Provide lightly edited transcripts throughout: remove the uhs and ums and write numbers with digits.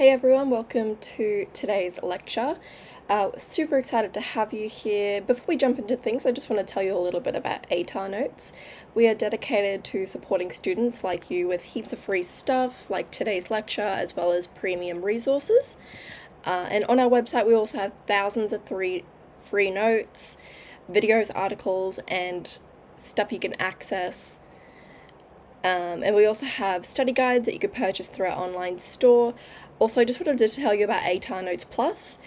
Hey everyone, welcome to today's lecture. Super excited to have you here. Before we jump into things, I just want to tell you a little bit about ATAR Notes. We are dedicated to supporting students like you with heaps of free stuff, like today's lecture, as well as premium resources. And on our website, we also have thousands of free notes, videos, articles, and stuff you can access. And we also have study guides that you could purchase through our online store. Also, I just wanted to tell you about ATAR Notes Plus.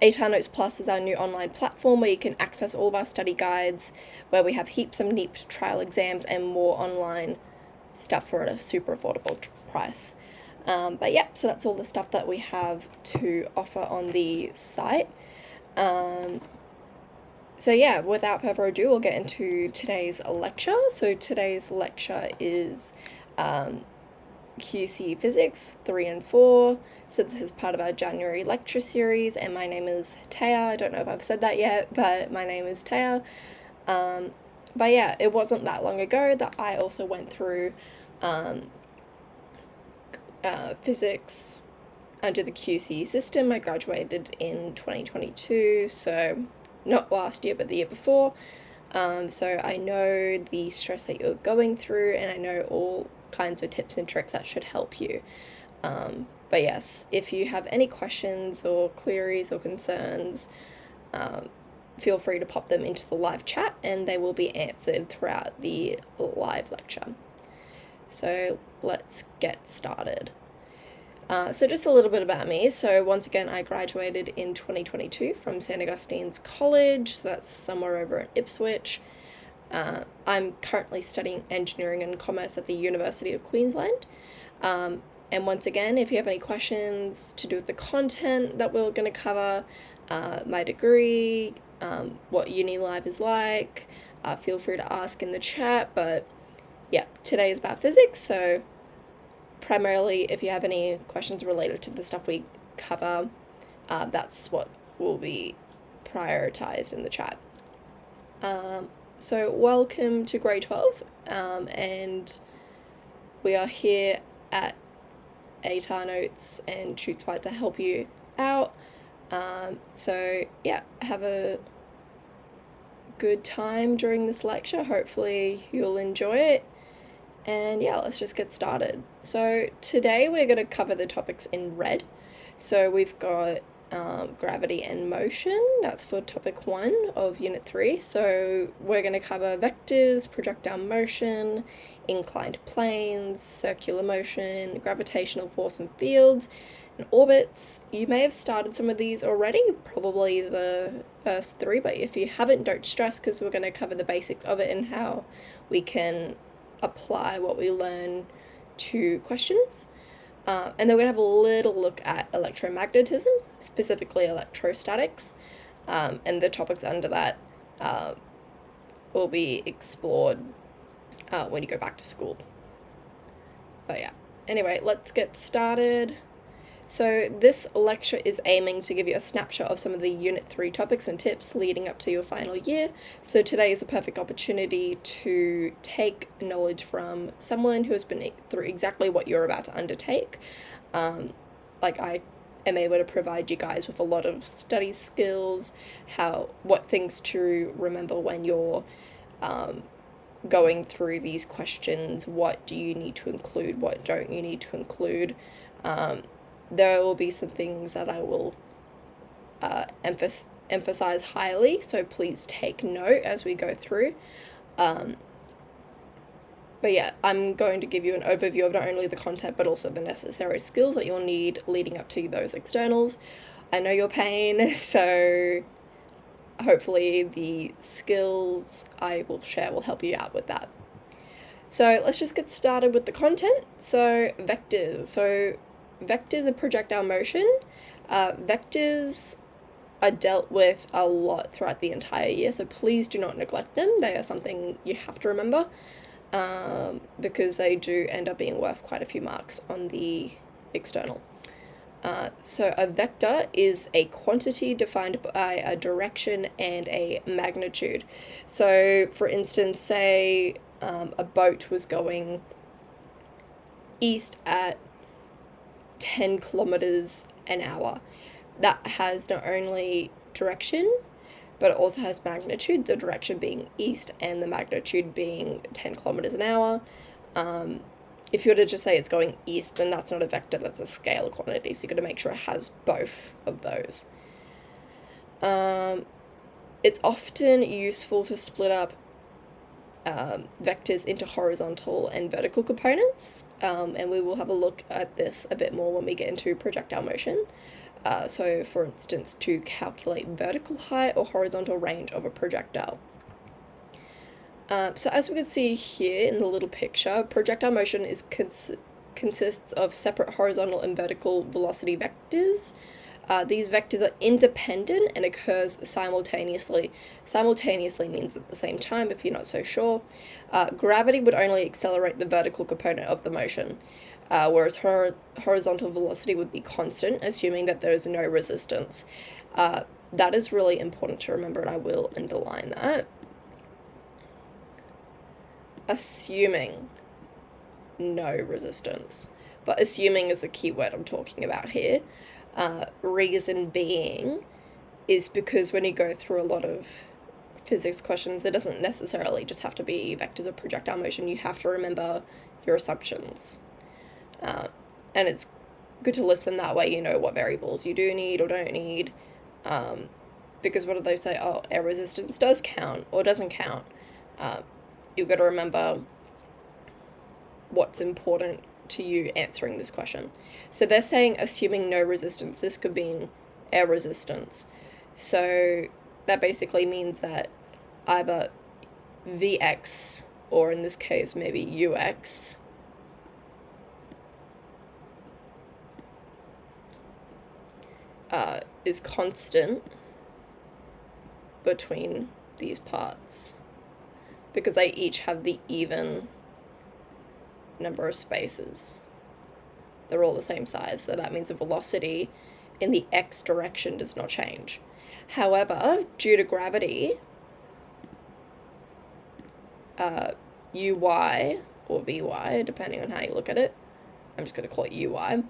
ATAR Notes Plus is our new online platform where you can access all of our study guides, where we have heaps of neat trial exams and more online stuff for a super affordable price. But yeah, so that's all the stuff that we have to offer on the site. So yeah, without further ado, we'll get into today's lecture. So today's lecture is QCE Physics 3 and 4. So this is part of our January lecture series, and my name is Taya. I don't know if I've said that yet, but my name is Taya. But yeah, it wasn't that long ago that I also went through physics under the QCE system. I graduated in 2022, so not last year, but the year before. So I know the stress that you're going through, and I know all kinds of tips and tricks that should help you. But yes, if you have any questions or queries or concerns, feel free to pop them into the live chat and they will be answered throughout the live lecture. So let's get started. So just a little bit about me. So once again, I graduated in 2022 from St. Augustine's College, so that's somewhere over in Ipswich. I'm currently studying engineering and commerce at the University of Queensland. And once again, if you have any questions to do with the content that we're going to cover, my degree, what uni life is like, feel free to ask in the chat. But yeah, today is about physics, so primarily if you have any questions related to the stuff we cover, that's what will be prioritized in the chat. So welcome to grade 12, and we are here at ATAR Notes and Shootspot to help you out. So yeah, have a good time during this lecture. Hopefully you'll enjoy it. And yeah, let's just get started. So today we're going to cover the topics in red. So we've got gravity and motion. That's for topic 1 of unit 3. So we're going to cover vectors, projectile motion, inclined planes, circular motion, gravitational force and fields, and orbits. You may have started some of these already, probably the first 3, but if you haven't, don't stress, because we're going to cover the basics of it and how we can apply what we learn to questions. And then we're going to have a little look at electromagnetism, specifically electrostatics, and the topics under that will be explored when you go back to school. But yeah, anyway, let's get started. So this lecture is aiming to give you a snapshot of some of the Unit 3 topics and tips leading up to your final year. So today is a perfect opportunity to take knowledge from someone who has been through exactly what you're about to undertake. Like I am able to provide you guys with a lot of study skills, what things to remember when you're going through these questions, what do you need to include, what don't you need to include. There will be some things that I will emphasize highly, so please take note as we go through. But yeah, I'm going to give you an overview of not only the content but also the necessary skills that you'll need leading up to those externals. I know your pain, so hopefully the skills I will share will help you out with that. So let's just get started with the content. So vectors. So vectors are projectile motion. Vectors are dealt with a lot throughout the entire year, so please do not neglect them. They are something you have to remember, because they do end up being worth quite a few marks on the external. So a vector is a quantity defined by a direction and a magnitude. So for instance, say a boat was going east at 10 kilometers an hour. That has not only direction, but it also has magnitude, the direction being east and the magnitude being 10 kilometers an hour. If you were to just say it's going east, then that's not a vector, that's a scalar quantity. So you've got to make sure it has both of those. It's often useful to split up vectors into horizontal and vertical components, and we will have a look at this a bit more when we get into projectile motion. So for instance, to calculate vertical height or horizontal range of a projectile. So as we can see here in the little picture, projectile motion consists of separate horizontal and vertical velocity vectors. These vectors are independent and occurs simultaneously. Simultaneously means at the same time, if you're not so sure. Gravity would only accelerate the vertical component of the motion, whereas horizontal velocity would be constant, assuming that there is no resistance. That is really important to remember, and I will underline that. Assuming no resistance. But assuming is the key word I'm talking about here. Reason being is because when you go through a lot of physics questions, it doesn't necessarily just have to be vectors of projectile motion. You have to remember your assumptions. And it's good to listen, that way you know what variables you do need or don't need. Because what do they say? Oh, air resistance does count or doesn't count. You've got to remember what's important to you answering this question. So they're saying assuming no resistance. This could mean air resistance. So that basically means that either Vx, or in this case maybe Ux, is constant between these parts, because they each have the even number of spaces. They're all the same size, so that means the velocity in the x direction does not change. However, due to gravity, Uy, or Vy, depending on how you look at it, I'm just going to call it Uy,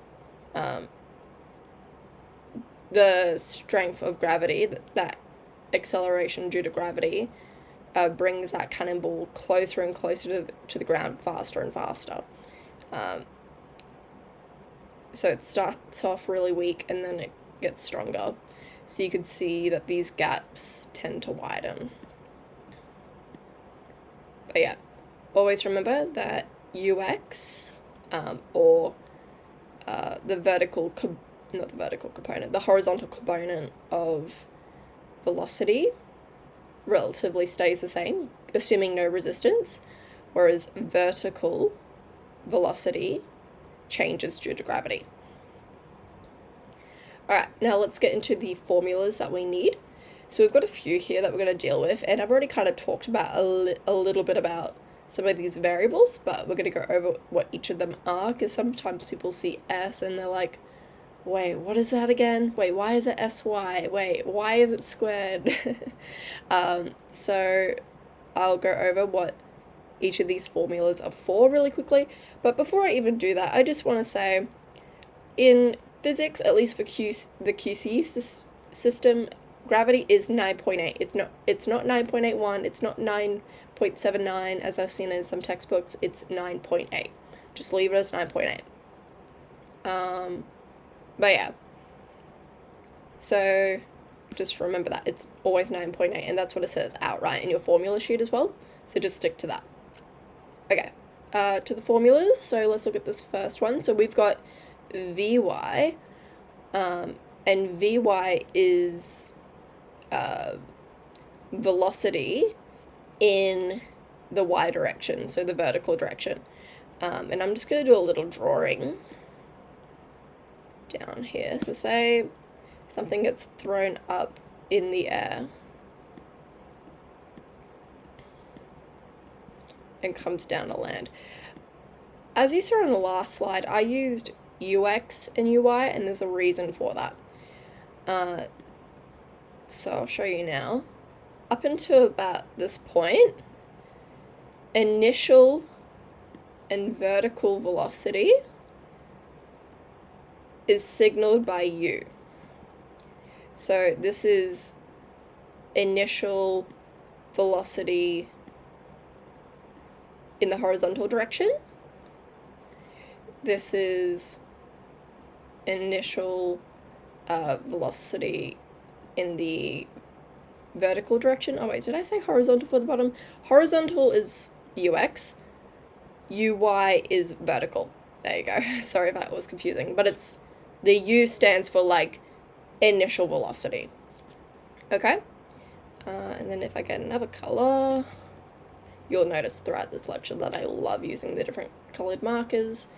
the strength of gravity, that acceleration due to gravity, brings that cannonball closer and closer to the ground faster and faster. So it starts off really weak and then it gets stronger. So you could see that these gaps tend to widen. But yeah, always remember that Ux, or the horizontal component of velocity relatively stays the same, assuming no resistance, whereas vertical velocity changes due to gravity. Alright, now let's get into the formulas that we need. So we've got a few here that we're going to deal with, and I've already kind of talked about a little bit about some of these variables, but we're going to go over what each of them are, because sometimes people see S and they're like, wait, what is that again? Wait, why is it SY? Wait, why is it squared? So I'll go over what each of these formulas are for really quickly. But before I even do that, I just want to say, in physics, at least for the QCE system, gravity is 9.8. It's not 9.81, it's not 9.79, as I've seen in some textbooks, it's 9.8. Just leave it as 9.8. But yeah, so just remember that it's always 9.8, and that's what it says outright in your formula sheet as well, so just stick to that. Okay, to the formulas, so let's look at this first one. So we've got Vy, and Vy is velocity in the y direction, so the vertical direction. And I'm just going to do a little drawing down here. So say something gets thrown up in the air and comes down to land. As you saw on the last slide, I used Ux and Uy, and there's a reason for that. So I'll show you now. Up until about this point, initial and vertical velocity is signaled by u. So this is initial velocity in the horizontal direction. This is initial velocity in the vertical direction. Oh wait, did I say horizontal for the bottom? Horizontal is ux, uy is vertical. There you go. Sorry if that was confusing, but it's the u stands for like initial velocity. Okay, and then if I get another color, you'll notice throughout this lecture that I love using the different colored markers.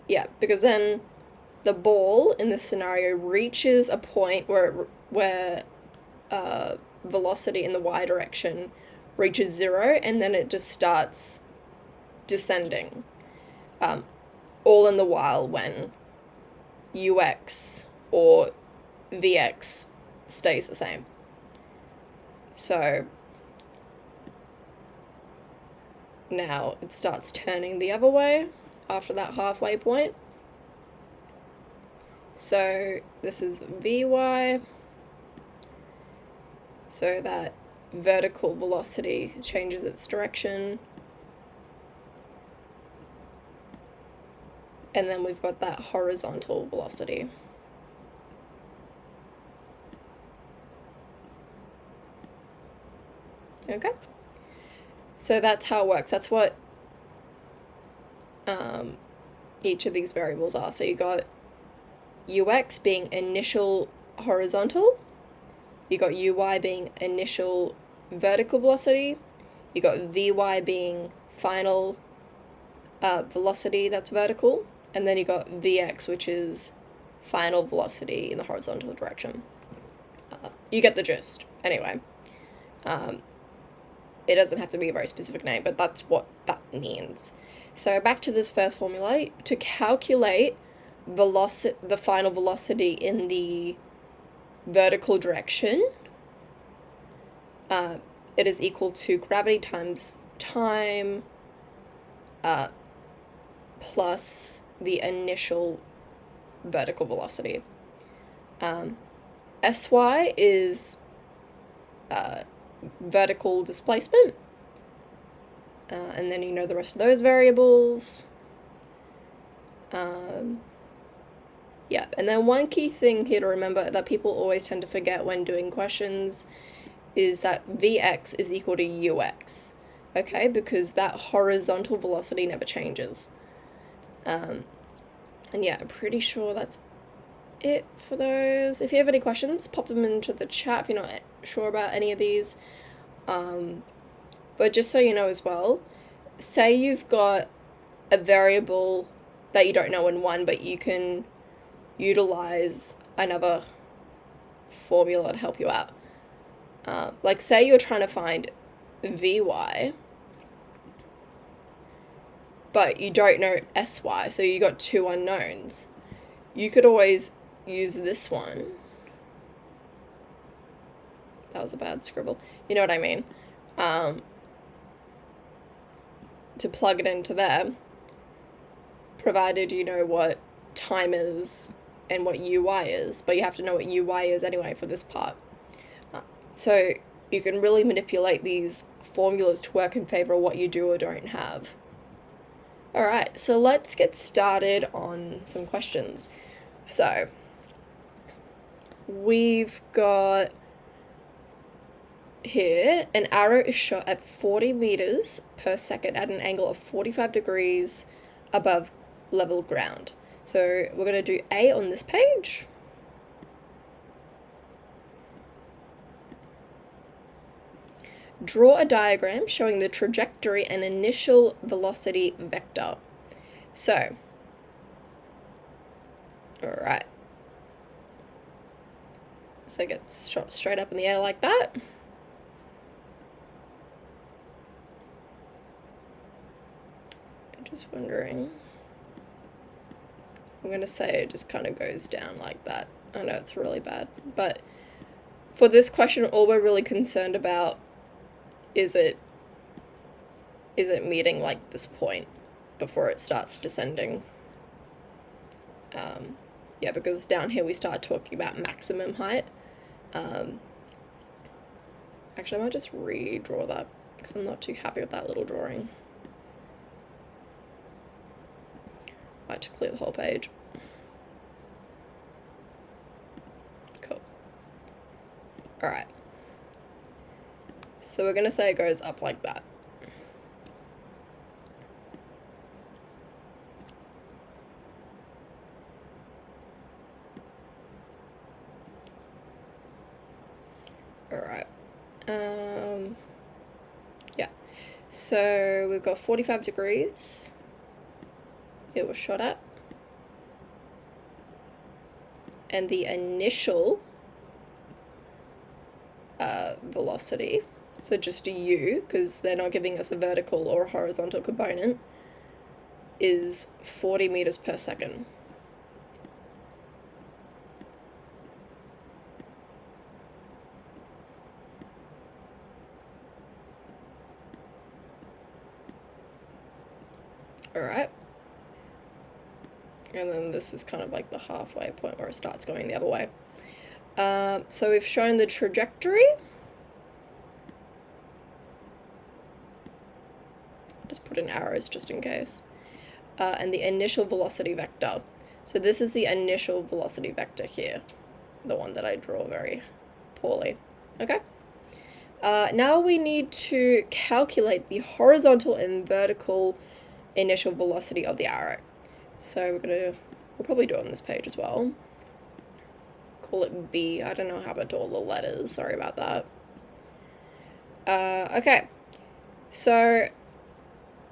Yeah, because then the ball in this scenario reaches a point where velocity in the y direction reaches 0, and then it just starts descending, all in the while when ux or vx stays the same. So now it starts turning the other way after that halfway point. So this is Vy, so that vertical velocity changes its direction. And then we've got that horizontal velocity. Okay, so that's how it works. That's what each of these variables are. So you got ux being initial horizontal, you got uy being initial vertical velocity, you got vy being final velocity that's vertical, and then you got vx, which is final velocity in the horizontal direction. You get the gist. Anyway, it doesn't have to be a very specific name, but that's what that means. So back to this first formula. To calculate the final velocity in the vertical direction, it is equal to gravity times time plus the initial vertical velocity. Sy is vertical displacement, and then you know the rest of those variables. Yeah, and then one key thing here to remember that people always tend to forget when doing questions is that Vx is equal to Ux, okay, because that horizontal velocity never changes. And yeah, I'm pretty sure that's it for those. If you have any questions, pop them into the chat if you're not sure about any of these. But just so you know as well, say you've got a variable that you don't know in one, but you can utilize another formula to help you out. Like say you're trying to find Vy, but you don't know Sy, so you got two unknowns. You could always use this one. That was a bad scribble. You know what I mean? To plug it into there, provided you know what time is and what Uy is, but you have to know what Uy is anyway for this part. So you can really manipulate these formulas to work in favor of what you do or don't have. Alright, so let's get started on some questions. So we've got here an arrow is shot at 40 meters per second at an angle of 45 degrees above level ground. So we're going to do A on this page. Draw a diagram showing the trajectory and initial velocity vector. So, alright. So it gets shot straight up in the air like that. I'm just wondering. I'm going to say it just kind of goes down like that. I know it's really bad, but for this question, all we're really concerned about is it meeting like this point before it starts descending. Yeah, because down here we start talking about maximum height. Actually, I might just redraw that because I'm not too happy with that little drawing. Might just clear the whole page. Cool. Alright. So we're going to say it goes up like that. Alright. Yeah. So we've got 45 degrees. It was shot at. And the initial velocity, so just a u, because they're not giving us a vertical or a horizontal component, is 40 meters per second. Alright. And then this is kind of like the halfway point where it starts going the other way. So we've shown the trajectory. Just put in arrows just in case. And the initial velocity vector. So this is the initial velocity vector here. The one that I draw very poorly. Okay. Now we need to calculate the horizontal and vertical initial velocity of the arrow. So we'll probably do it on this page as well. Call it B. I don't know how to do all the letters. Sorry about that. Okay. So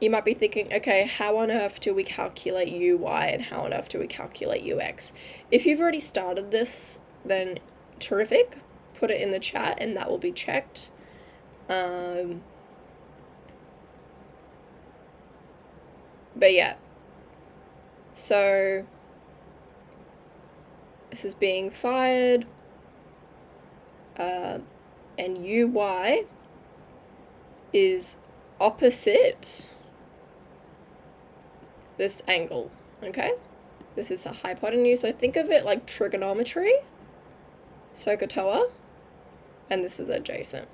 you might be thinking, okay, how on earth do we calculate uy and how on earth do we calculate ux? If you've already started this, then terrific. Put it in the chat and that will be checked. But yeah. So this is being fired, and uy is opposite this angle, okay? This is the hypotenuse, so think of it like trigonometry, SOHCAHTOA, and this is adjacent.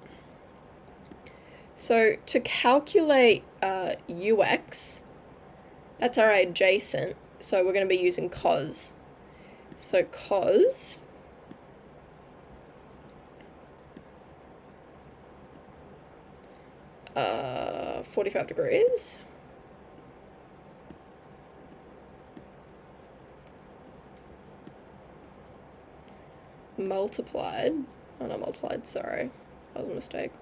So to calculate ux, that's our adjacent, so we're going to be using cos. So cos uh, 45 degrees multiplied, oh not multiplied, sorry, that was a mistake.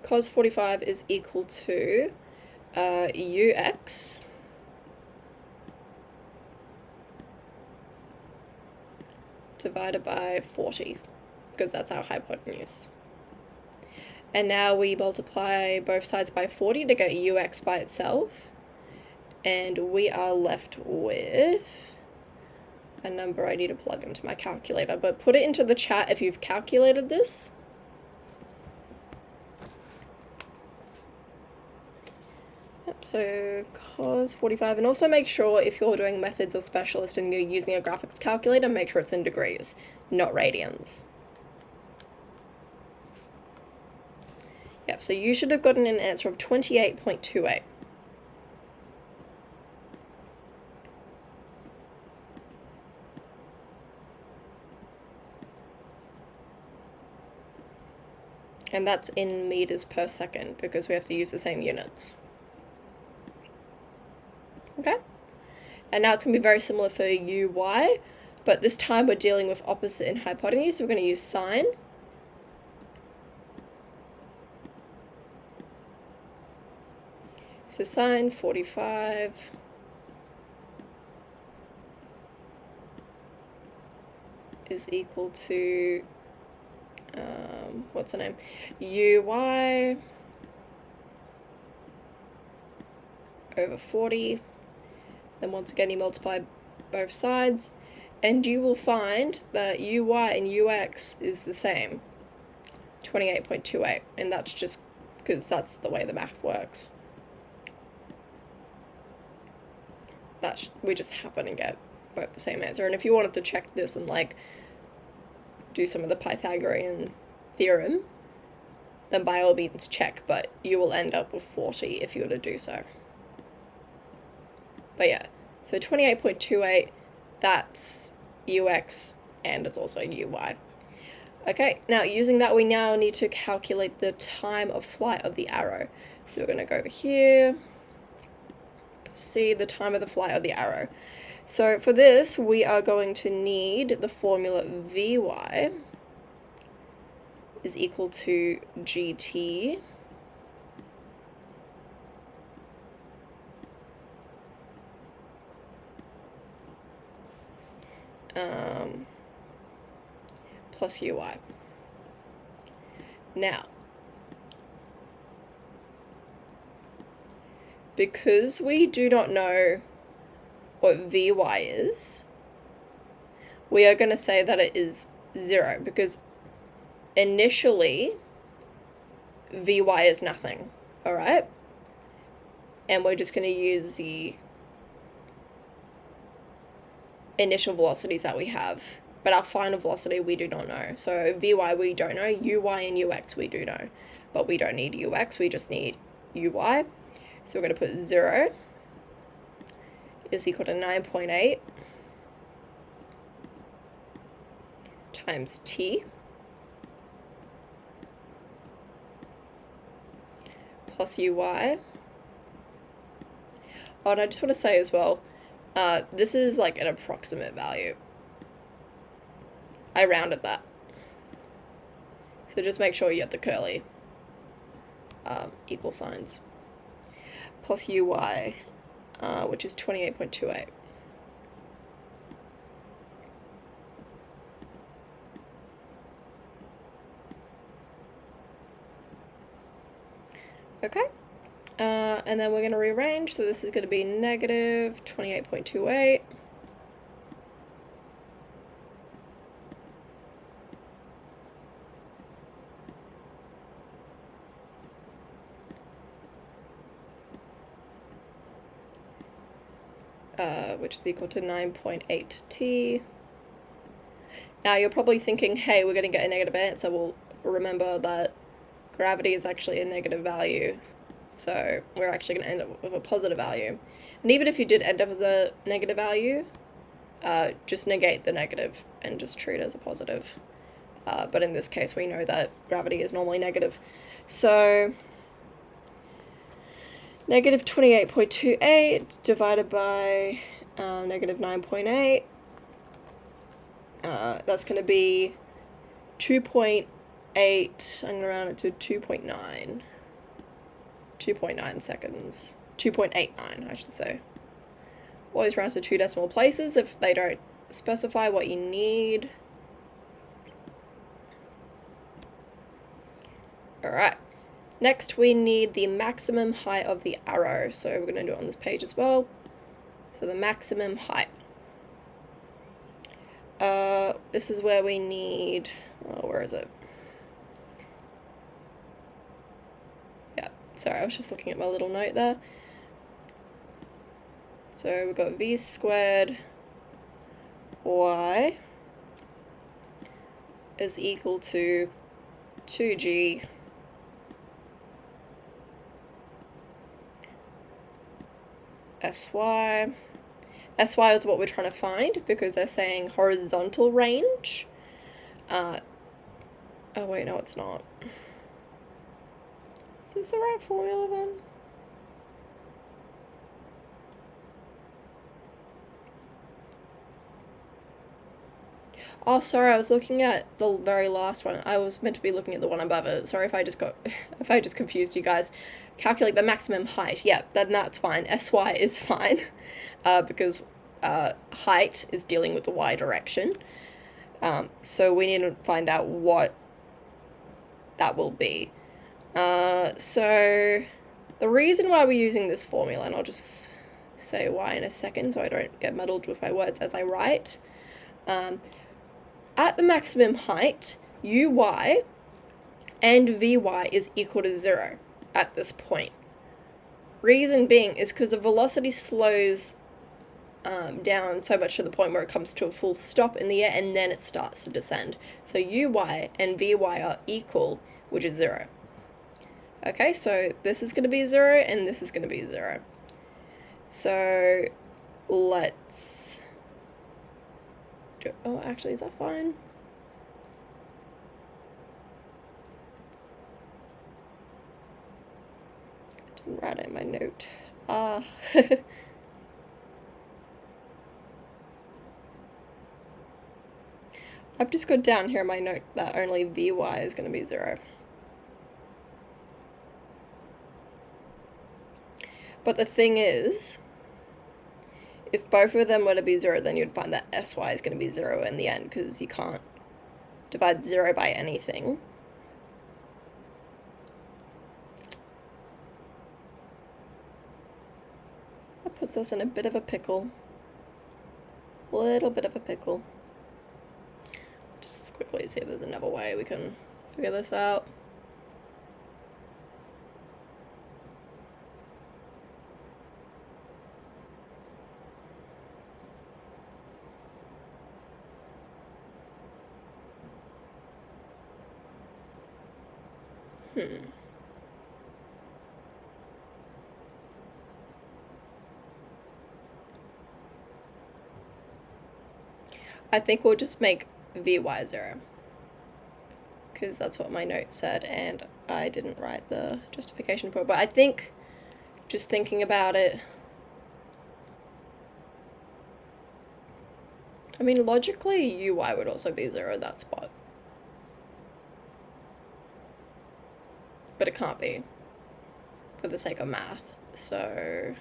Cos 45 is equal to ux divided by 40, because that's our hypotenuse. And now we multiply both sides by 40 to get ux by itself, and we are left with a number I need to plug into my calculator, but put it into the chat if you've calculated this. So cos 45, and also make sure if you're doing methods or specialist and you're using a graphics calculator, make sure it's in degrees, not radians. Yep, so you should have gotten an answer of 28.28. And that's in meters per second because we have to use the same units. Okay, and now it's going to be very similar for uy, but this time we're dealing with opposite and hypotenuse, so we're going to use sine. So sine 45 is equal to, what's her name, uy over 40. Then once again you multiply both sides and you will find that uy and ux is the same, 28.28, and that's just because that's the way the math works. we just happen to get both the same answer. And if you wanted to check this and like do some of the Pythagorean theorem, then by all means check, but you will end up with 40 if you were to do so. But yeah, so 28.28, that's ux, and it's also uy. Okay, now using that, we now need to calculate the time of flight of the arrow. So we're going to go over here, see the time of the flight of the arrow. So for this, we are going to need the formula Vy is equal to gt plus uy. Now, because we do not know what Vy is, we are going to say that it is 0, because initially Vy is nothing, all right? And we're just going to use the initial velocities that we have, but our final velocity we do not know. So Vy we don't know, Uy and Ux we do know, but we don't need Ux, we just need Uy. So we're going to put 0 is equal to 9.8 times t plus uy. Oh, and I just want to say as well, this is like an approximate value. I rounded that. So just make sure you get the curly equal signs. Plus uy, which is 28.28. Okay, and then we're going to rearrange, so this is going to be negative 28.28. Which is equal to 9.8 t. Now you're probably thinking, hey, we're going to get a negative answer. Well, remember that gravity is actually a negative value, so we're actually going to end up with a positive value. And even if you did end up as a negative value, just negate the negative and just treat it as a positive. But in this case, we know that gravity is normally negative. So negative 28.28 divided by negative 9.8, that's going to be 2.8, I'm going to round it to 2.9 seconds, 2.89 I should say. Always round to 2 decimal places if they don't specify what you need. Alright, next we need the maximum height of the arrow, so we're going to do it on this page as well. So the maximum height. This is where we need, where is it? Yeah, sorry, I was just looking at my little note there. So we've got v squared y is equal to 2g sy. Sy is what we're trying to find because they're saying horizontal range. Oh wait, no it's not. Is this the right formula then? Oh, sorry, I was looking at the very last one. I was meant to be looking at the one above it. Sorry if I just confused you guys. Calculate the maximum height. Yeah, then that's fine. Sy is fine because height is dealing with the y direction. So we need to find out what that will be. So the reason why we're using this formula, and I'll just say why in a second so I don't get muddled with my words as I write. At the maximum height, uy and vy is equal to 0 at this point. Reason being is because the velocity slows down so much to the point where it comes to a full stop in the air, and then it starts to descend. So uy and vy are equal, which is 0. Okay, so this is going to be 0, and this is going to be 0. So let's do, oh, actually, is that fine? Didn't write it in my note. I've just got down here in my note that only Vy is going to be 0. But the thing is, if both of them were to be 0, then you'd find that Sy is going to be 0 in the end, because you can't divide 0 by anything. That puts us in a bit of a pickle. Little bit of a pickle. Just quickly see if there's another way we can figure this out. I think we'll just make Vy 0, because that's what my note said, and I didn't write the justification for it. But I think, just thinking about it, I mean, logically, Uy would also be 0 at that spot. But it can't be, for the sake of math, so...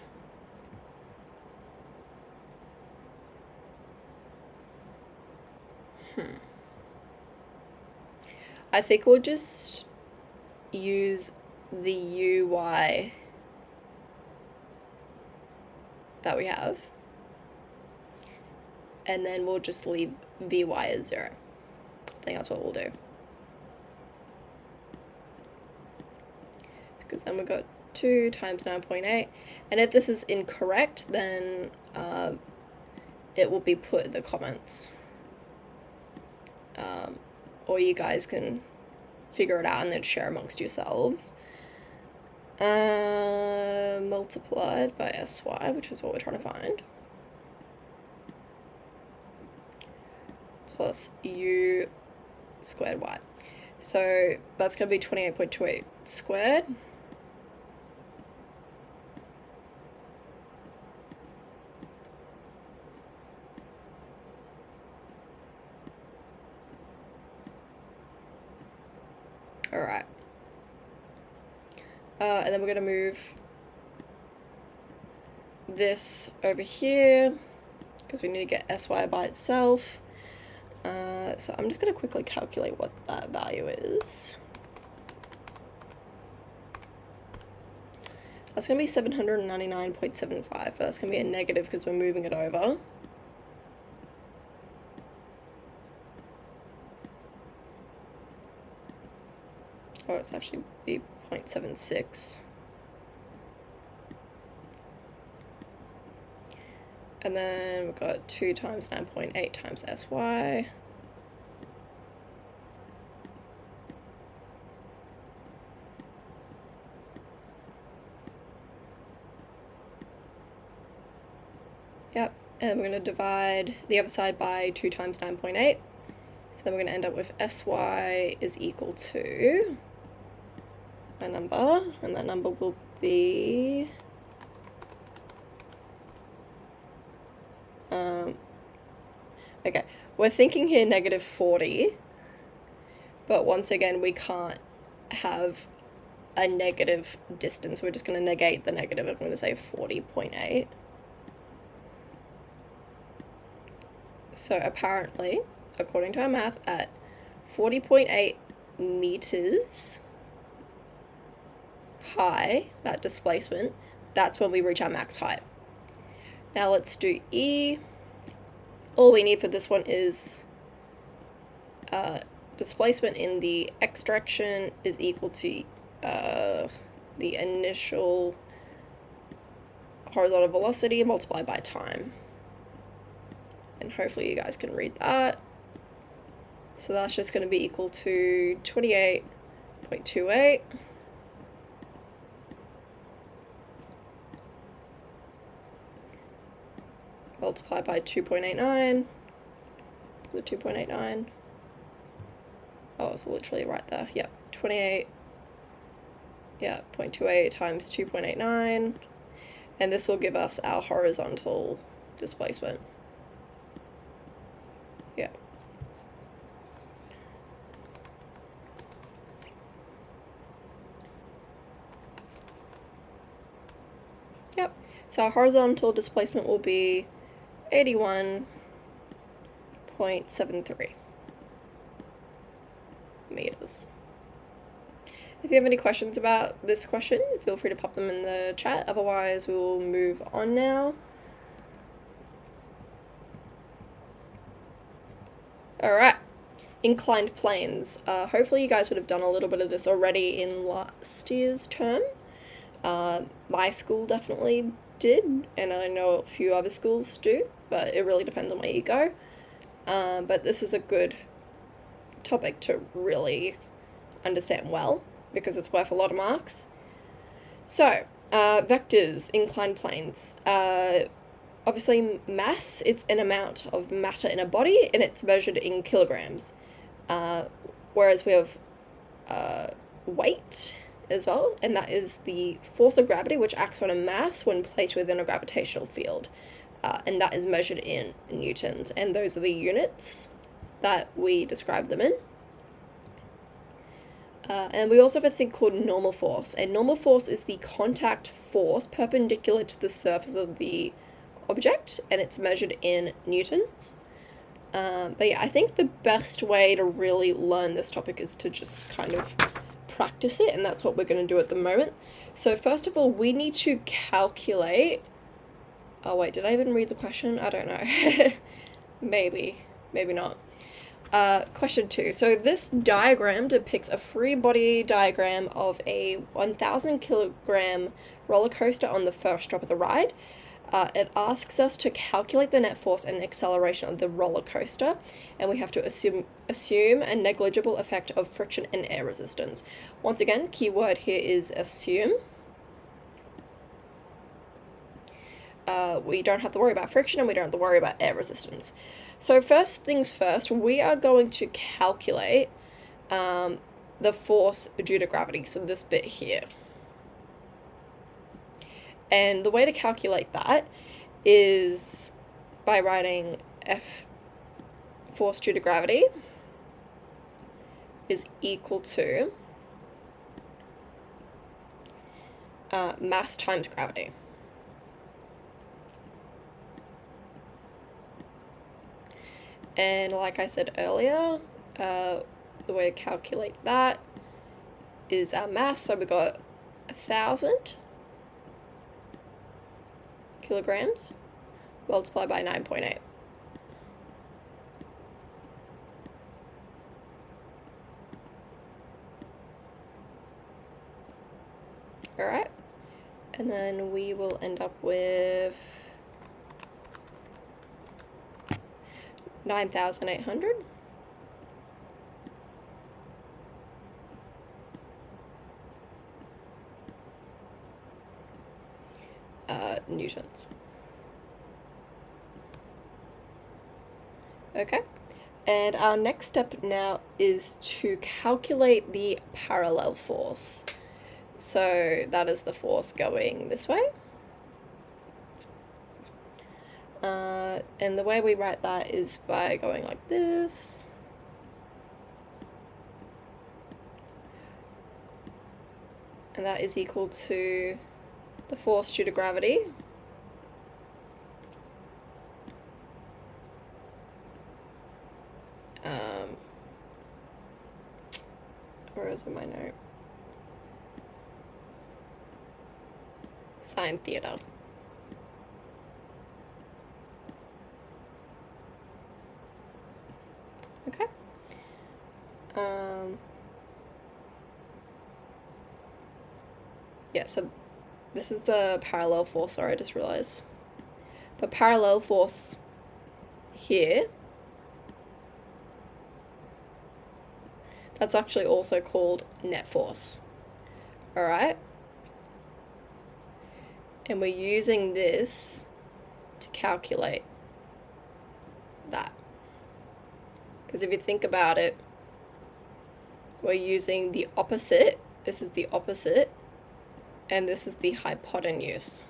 I think we'll just use the Uy that we have, and then we'll just leave Vy as 0. I think that's what we'll do. Because then we've got 2 times 9.8, and if this is incorrect, then it will be put in the comments. Or you guys can figure it out and then share amongst yourselves. Multiplied by Sy, which is what we're trying to find, plus U squared Y. So that's going to be 28.28 squared. Alright. And then we're going to move this over here, because we need to get Sy by itself. So I'm just going to quickly calculate what that value is. That's going to be 799.75, but that's going to be a negative because we're moving it over. Oh, it's actually be 0.76. And then we've got 2 times 9.8 times Sy. Yep, and we're going to divide the other side by 2 times 9.8. So then we're going to end up with Sy is equal to a number, and that number will be okay, we're thinking here negative 40, but once again we can't have a negative distance. We're just going to negate the negative. I'm going to say 40.8. So apparently, according to our math, at 40.8 meters high, that displacement, that's when we reach our max height. Now let's do E. All we need for this one is displacement in the x direction is equal to the initial horizontal velocity multiplied by time. and hopefully you guys can read that. So that's just going to be equal to 28.28 multiplied by 2.89. So 2.89. Oh, it's literally right there. Yep, 28. Yeah, 0.28 times 2.89. And this will give us our horizontal displacement. Yeah. Yep. So our horizontal displacement will be 81.73 meters. If you have any questions about this question, feel free to pop them in the chat. Otherwise, we will move on now. All right, inclined planes. Hopefully you guys would have done a little bit of this already in last year's term. My school definitely did, and I know a few other schools do, but it really depends on where you go. But this is a good topic to really understand well, because it's worth a lot of marks. So, vectors, inclined planes. Obviously, mass, it's an amount of matter in a body, and it's measured in kilograms. Whereas we have weight as well, and that is the force of gravity which acts on a mass when placed within a gravitational field. And that is measured in newtons, and those are the units that we describe them in. And we also have a thing called normal force, and normal force is the contact force perpendicular to the surface of the object, and it's measured in newtons. But yeah, I think the best way to really learn this topic is to just kind of practice it, and that's what we're going to do at the moment. So first of all, we need to calculate... Oh wait, did I even read the question? I don't know. Maybe not. Question 2. So this diagram depicts a free body diagram of a 1,000 kilogram roller coaster on the first drop of the ride. It asks us to calculate the net force and acceleration of the roller coaster, and we have to assume a negligible effect of friction and air resistance. Once again, keyword here is assume. We don't have to worry about friction, and we don't have to worry about air resistance. So first things first, we are going to calculate the force due to gravity, so this bit here. And the way to calculate that is by writing F, force due to gravity, is equal to mass times gravity. And like I said earlier, the way to calculate that is our mass. So we got 1,000 kilograms multiplied by 9.8. All right, and then we will end up with 9,800 newtons. Okay, and our next step now is to calculate the parallel force. So that is the force going this way. And the way we write that is by going like this. And that is equal to the force due to gravity where is my note? Sine theta. Okay. Yeah, so this is the parallel force, sorry, I just realized. But parallel force here, that's actually also called net force. All right? And we're using this to calculate that. Because if you think about it, we're using the opposite. This is the opposite, and this is the hypotenuse.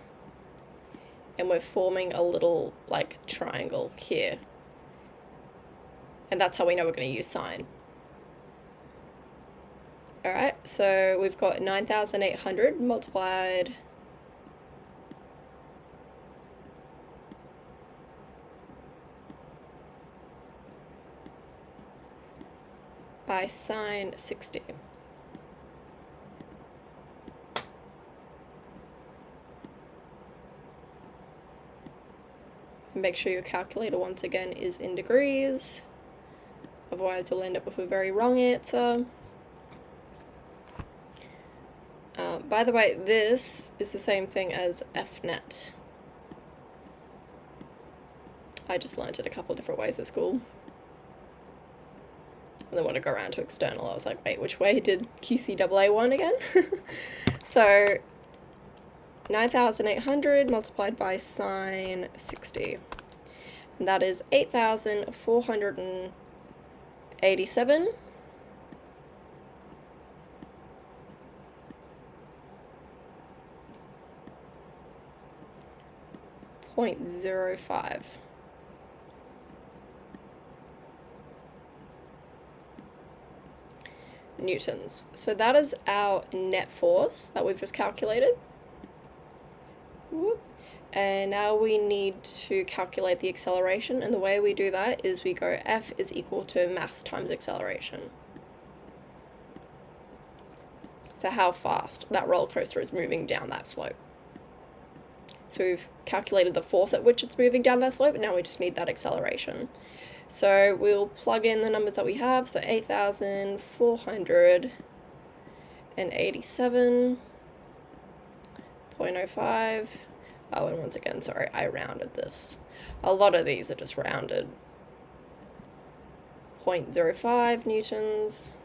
And we're forming a little like triangle here. And that's how we know we're going to use sine. All right, so we've got 9,800 multiplied by sine 60. And make sure your calculator once again is in degrees, otherwise you'll end up with a very wrong answer. By the way, this is the same thing as FNet. I just learned it a couple different ways at school. And then when I go around to external, I was like, wait, which way did QCEE want again? So 9,800 multiplied by sine 60. And that is 8,487. 0.05. Newtons. So that is our net force that we've just calculated. Whoop. And now we need to calculate the acceleration, and the way we do that is we go F is equal to mass times acceleration. So how fast that roller coaster is moving down that slope. So we've calculated the force at which it's moving down that slope, and now we just need that acceleration. So we'll plug in the numbers that we have, so 8,487.05. Oh, and once again, sorry, I rounded this. A lot of these are just rounded. 0.05 newtons.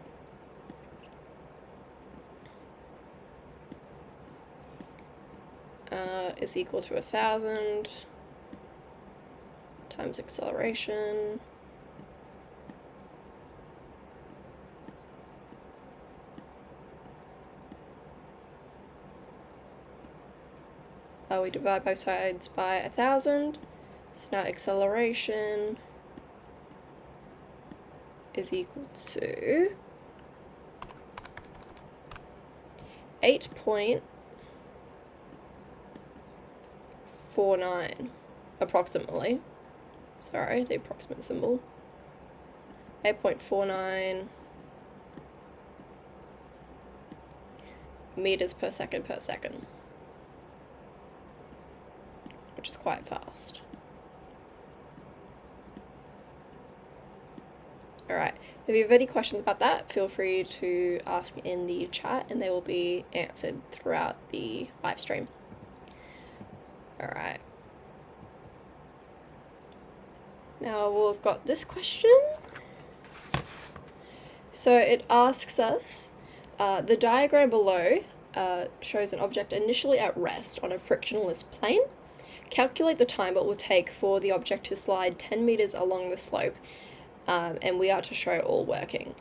Is equal to 1,000 times acceleration. We divide both sides by 1,000. So now acceleration is equal to 8.49 approximately. Sorry, the approximate symbol. 8.49 meters per second, which is quite fast. Alright, if you have any questions about that, feel free to ask in the chat and they will be answered throughout the live stream. Alright. Now we've got this question. So it asks us, the diagram below shows an object initially at rest on a frictionless plane. Calculate the time it will take for the object to slide 10 meters along the slope, and we are to show all working.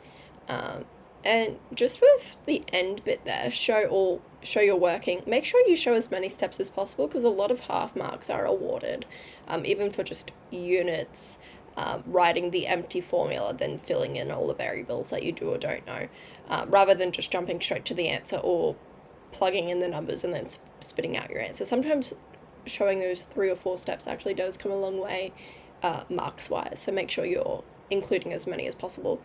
And just with the end bit there, show your working, make sure you show as many steps as possible, because a lot of half marks are awarded, even for just units, writing the empty formula, then filling in all the variables that you do or don't know, rather than just jumping straight to the answer or plugging in the numbers and then spitting out your answer. Sometimes showing those 3 or 4 steps actually does come a long way marks wise, so make sure you're including as many as possible.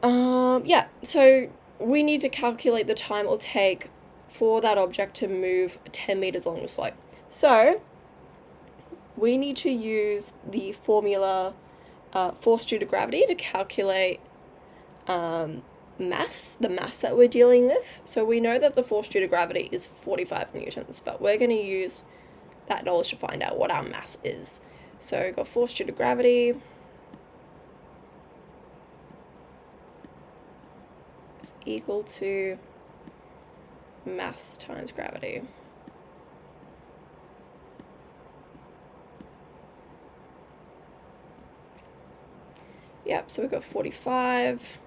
Yeah, so we need to calculate the time it'll take for that object to move 10 meters along the slope. So we need to use the formula force due to gravity to calculate mass, the mass that we're dealing with. So we know that the force due to gravity is 45 newtons, but we're going to use that knowledge to find out what our mass is. So we've got force due to gravity is equal to mass times gravity. Yep, so we've got 45.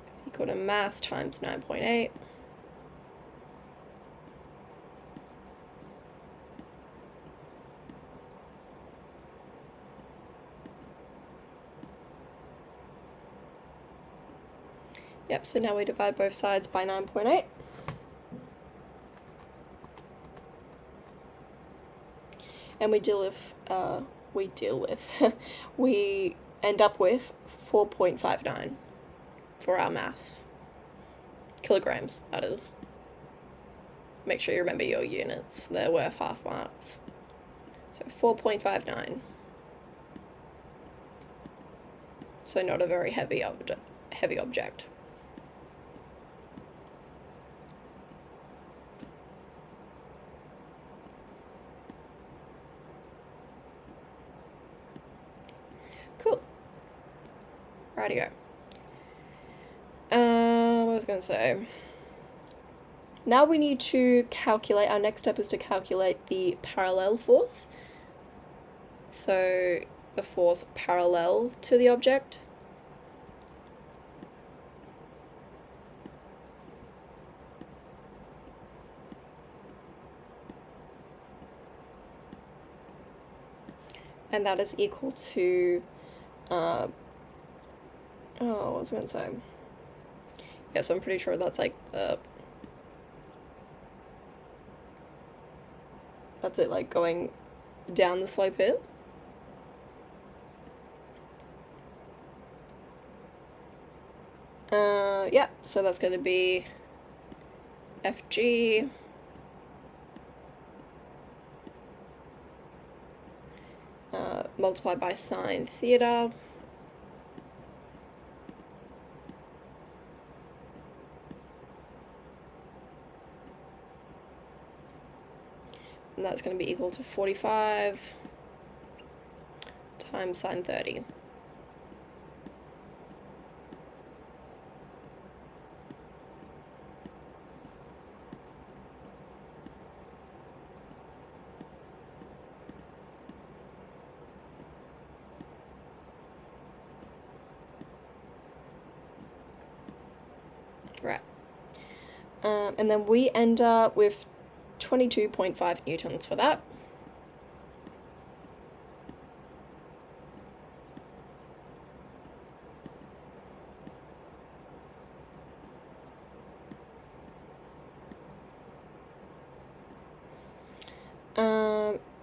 Is equal to mass times 9.8. Yep, so now we divide both sides by 9.8. And we end up with 4.59 for our mass. Kilograms, that is. Make sure you remember your units. They're worth half marks. So 4.59. So not a very heavy object. Cool. Rightio. What was I going to say? Now we need to calculate, our next step is to calculate the parallel force. So the force parallel to the object. And that is equal to, what was I going to say? Yeah, so I'm pretty sure that's like, that's it, like going down the slope here. Yeah, so that's going to be Fg multiplied by sine theta and that's going to be equal to 45 times sine 30. Right. And then we end up with 22.5 newtons for that.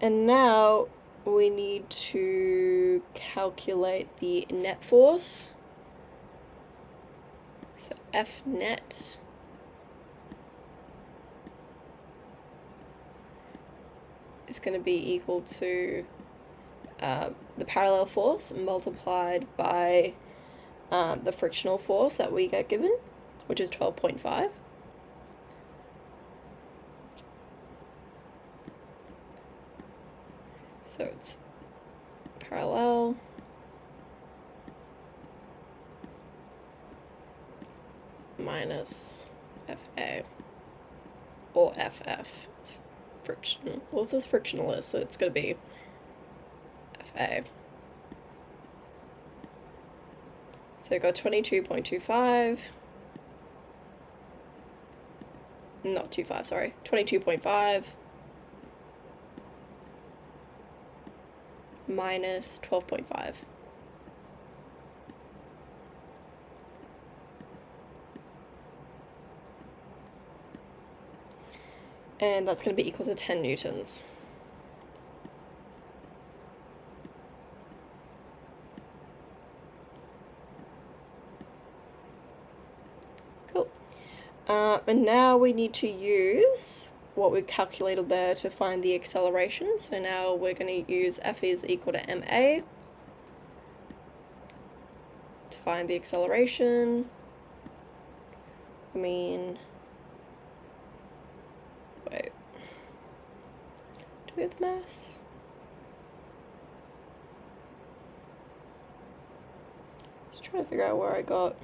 And now we need to calculate the net force. So F net is going to be equal to the parallel force multiplied by the frictional force that we get given, which is 12.5. So it's parallel minus FA or FF. It's friction. Well, it says frictionless, so it's going to be FA. So we've got 22.25. Not 25, sorry. 22.5 minus 12.5. And that's going to be equal to 10 newtons. Cool. And now we need to use what we calculated there to find the acceleration. So now we're going to use F is equal to ma to find the acceleration. Do we have the mass? Just trying to figure out where I got.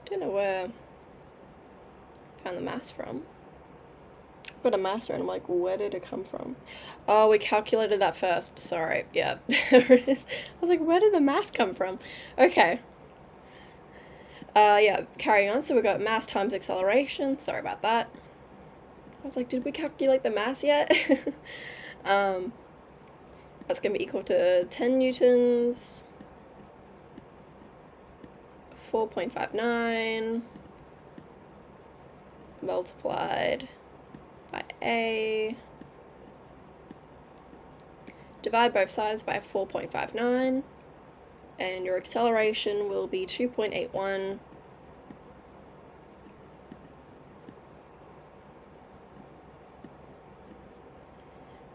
Don't know where I found the mass from. I've got a mass and I'm like, where did it come from? Oh, we calculated that first. Sorry. Yeah, there it is. I was like, where did the mass come from? Okay. Yeah, carrying on. So we got mass times acceleration. Sorry about that. I was like, did we calculate the mass yet? That's going to be equal to 10 newtons, 4.59 multiplied by A. Divide both sides by 4.59, and your acceleration will be 2.81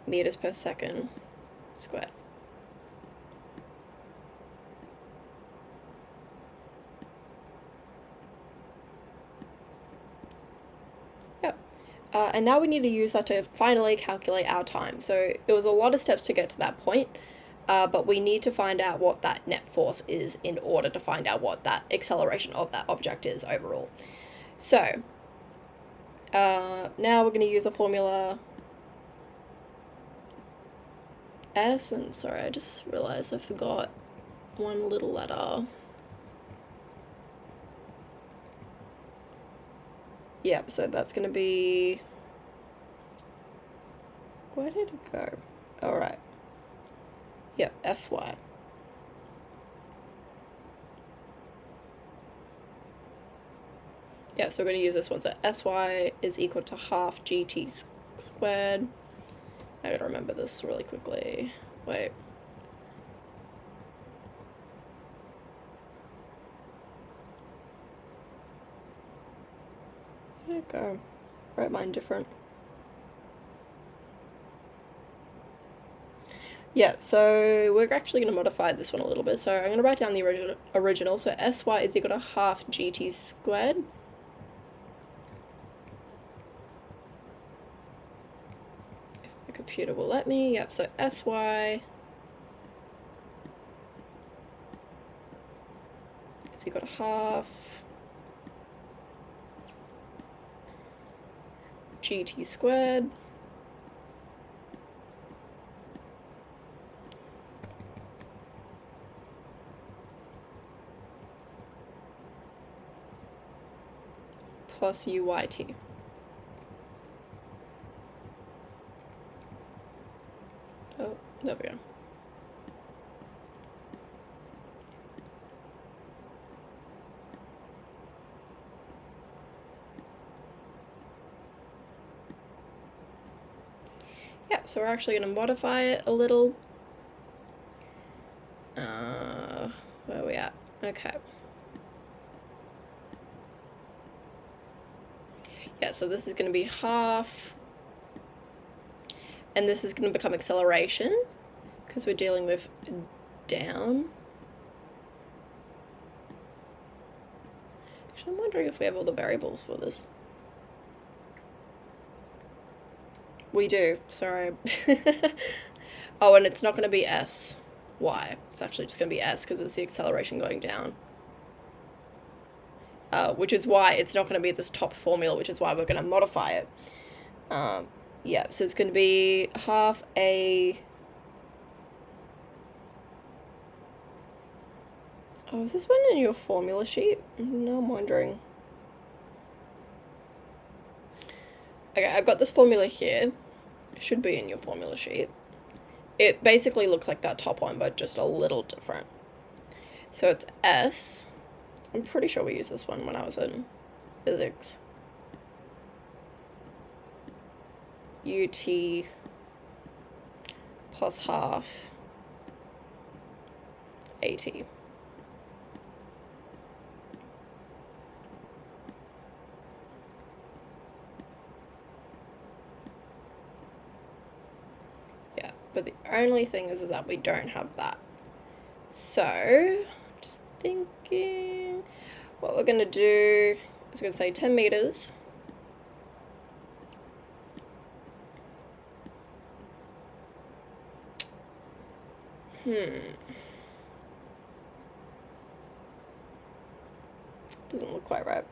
meters per second squared. Yep. And now we need to use that to finally calculate our time. So it was a lot of steps to get to that point, but we need to find out what that net force is in order to find out what that acceleration of that object is overall. So now we're going to use a formula S, and sorry, I just realized I forgot one little letter. Yep, so that's going to be, where did it go? All right. Yep, SY. Yeah, so we're going to use this one. So SY is equal to half GT squared. I gotta remember this really quickly. Wait. Where did it go? Write mine different. Yeah, so we're actually going to modify this one a little bit. So I'm going to write down the original. So SY is equal to half GT squared. If my computer will let me. Yep, so SY is equal to half GT squared plus UYT. Oh, there we go. Yeah, so we're actually going to modify it a little. Where are we at? Okay. Yeah, so this is going to be half, and this is going to become acceleration, because we're dealing with down. Actually, I'm wondering if we have all the variables for this. We do, sorry. Oh, and it's not going to be S. Y. It's actually just going to be S because it's the acceleration going down. Which is why it's not going to be this top formula, which is why we're going to modify it. Yeah, so it's going to be half A... Oh, is this one in your formula sheet? No, I'm wondering. Okay, I've got this formula here. It should be in your formula sheet. It basically looks like that top one, but just a little different. So it's S. I'm pretty sure we used this one when I was in physics. UT plus half AT. But the only thing is that we don't have that. So, just thinking, what we're going to do is we're going to say 10 meters. Doesn't look quite right.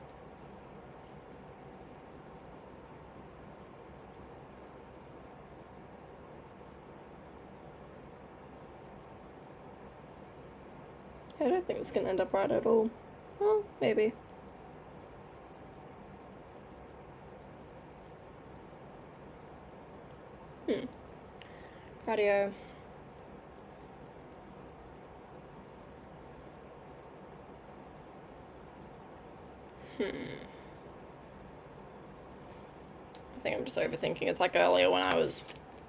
I don't think it's going to end up right at all. Well, maybe. Radio. I think I'm just overthinking. It's like earlier when I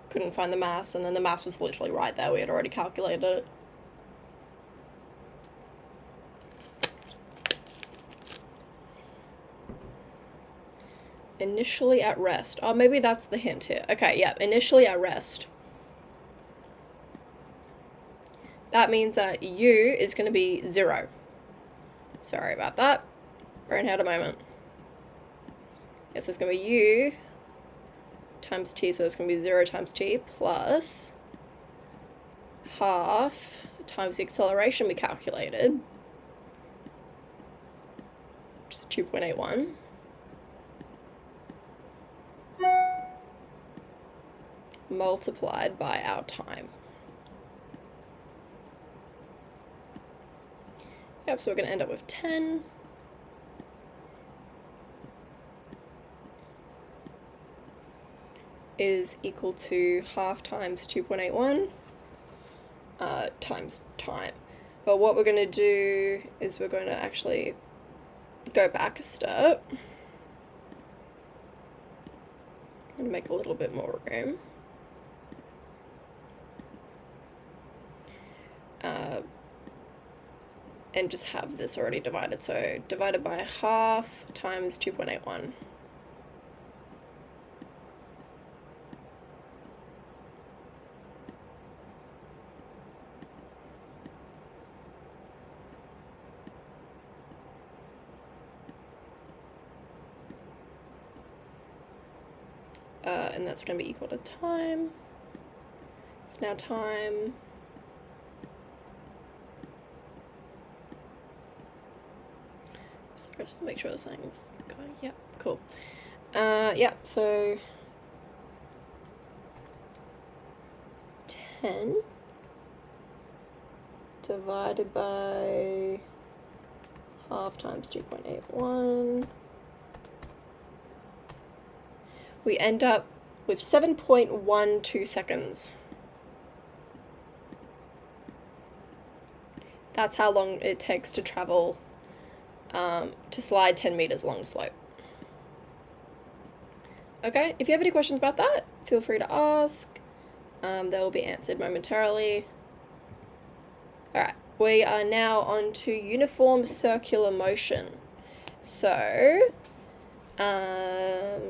couldn't find the mass, and then the mass was literally right there. We had already calculated it. Initially at rest. Oh, maybe that's the hint here. Okay, yeah, initially at rest. That means that U is going to be 0. Sorry about that. Brain had a moment. Yes, so it's going to be U times T, so it's going to be 0 times T plus half times the acceleration we calculated, which is 2.81. Multiplied by our time. Yep, so we're going to end up with 10. Is equal to half times 2.81 times time. But what we're going to do is we're going to actually go back a step. I'm going to make a little bit more room. And just have this already divided. So divided by half times 2.81. And that's going to be equal to time. It's now time. Sorry, just make sure this thing's going. Yeah, cool. Yeah, so 10 divided by half times 2.81. We end up with 7.12 seconds. That's how long it takes to travel, to slide 10 meters along the slope. Okay, if you have any questions about that, feel free to ask. They will be answered momentarily. Alright, we are now on to uniform circular motion. So,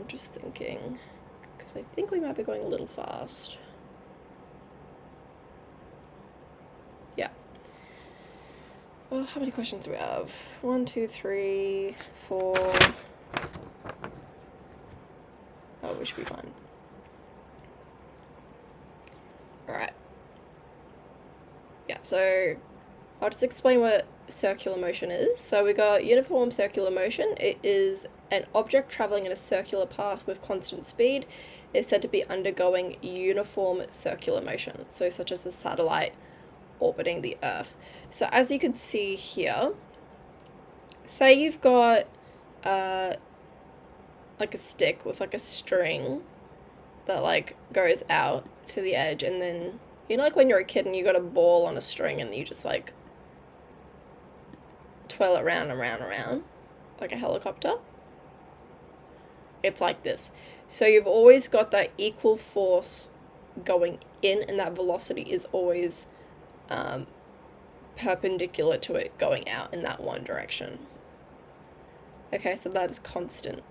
just thinking, because I think we might be going a little fast. Yeah. Well, how many questions do we have? 1, 2, 3, 4. Oh, we should be fine. Alright. Yeah, so I'll just explain what circular motion is. So we got uniform circular motion. It is an object traveling in a circular path with constant speed is said to be undergoing uniform circular motion, so such as the satellite orbiting the Earth. So as you can see here, say you've got like a stick with like a string that like goes out to the edge, and then you know, like when you're a kid and you got a ball on a string and you just like twirl it around and round and round like a helicopter. It's like this. So you've always got that equal force going in, and that velocity is always perpendicular to it going out in that one direction. Okay, so that is constant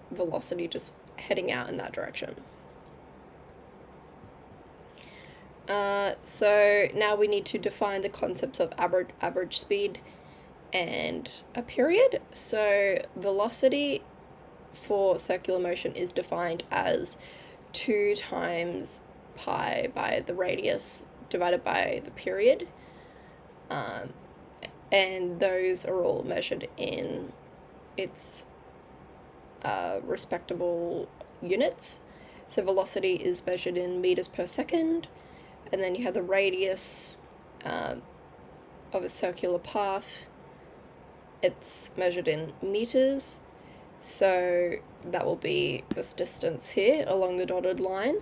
velocity just heading out in that direction. So now we need to define the concepts of average speed and a period. So velocity for circular motion is defined as 2 times pi by the radius divided by the period. And those are all measured in its respectable units. So velocity is measured in meters per second, and then you have the radius of a circular path. It's measured in meters, so that will be this distance here along the dotted line.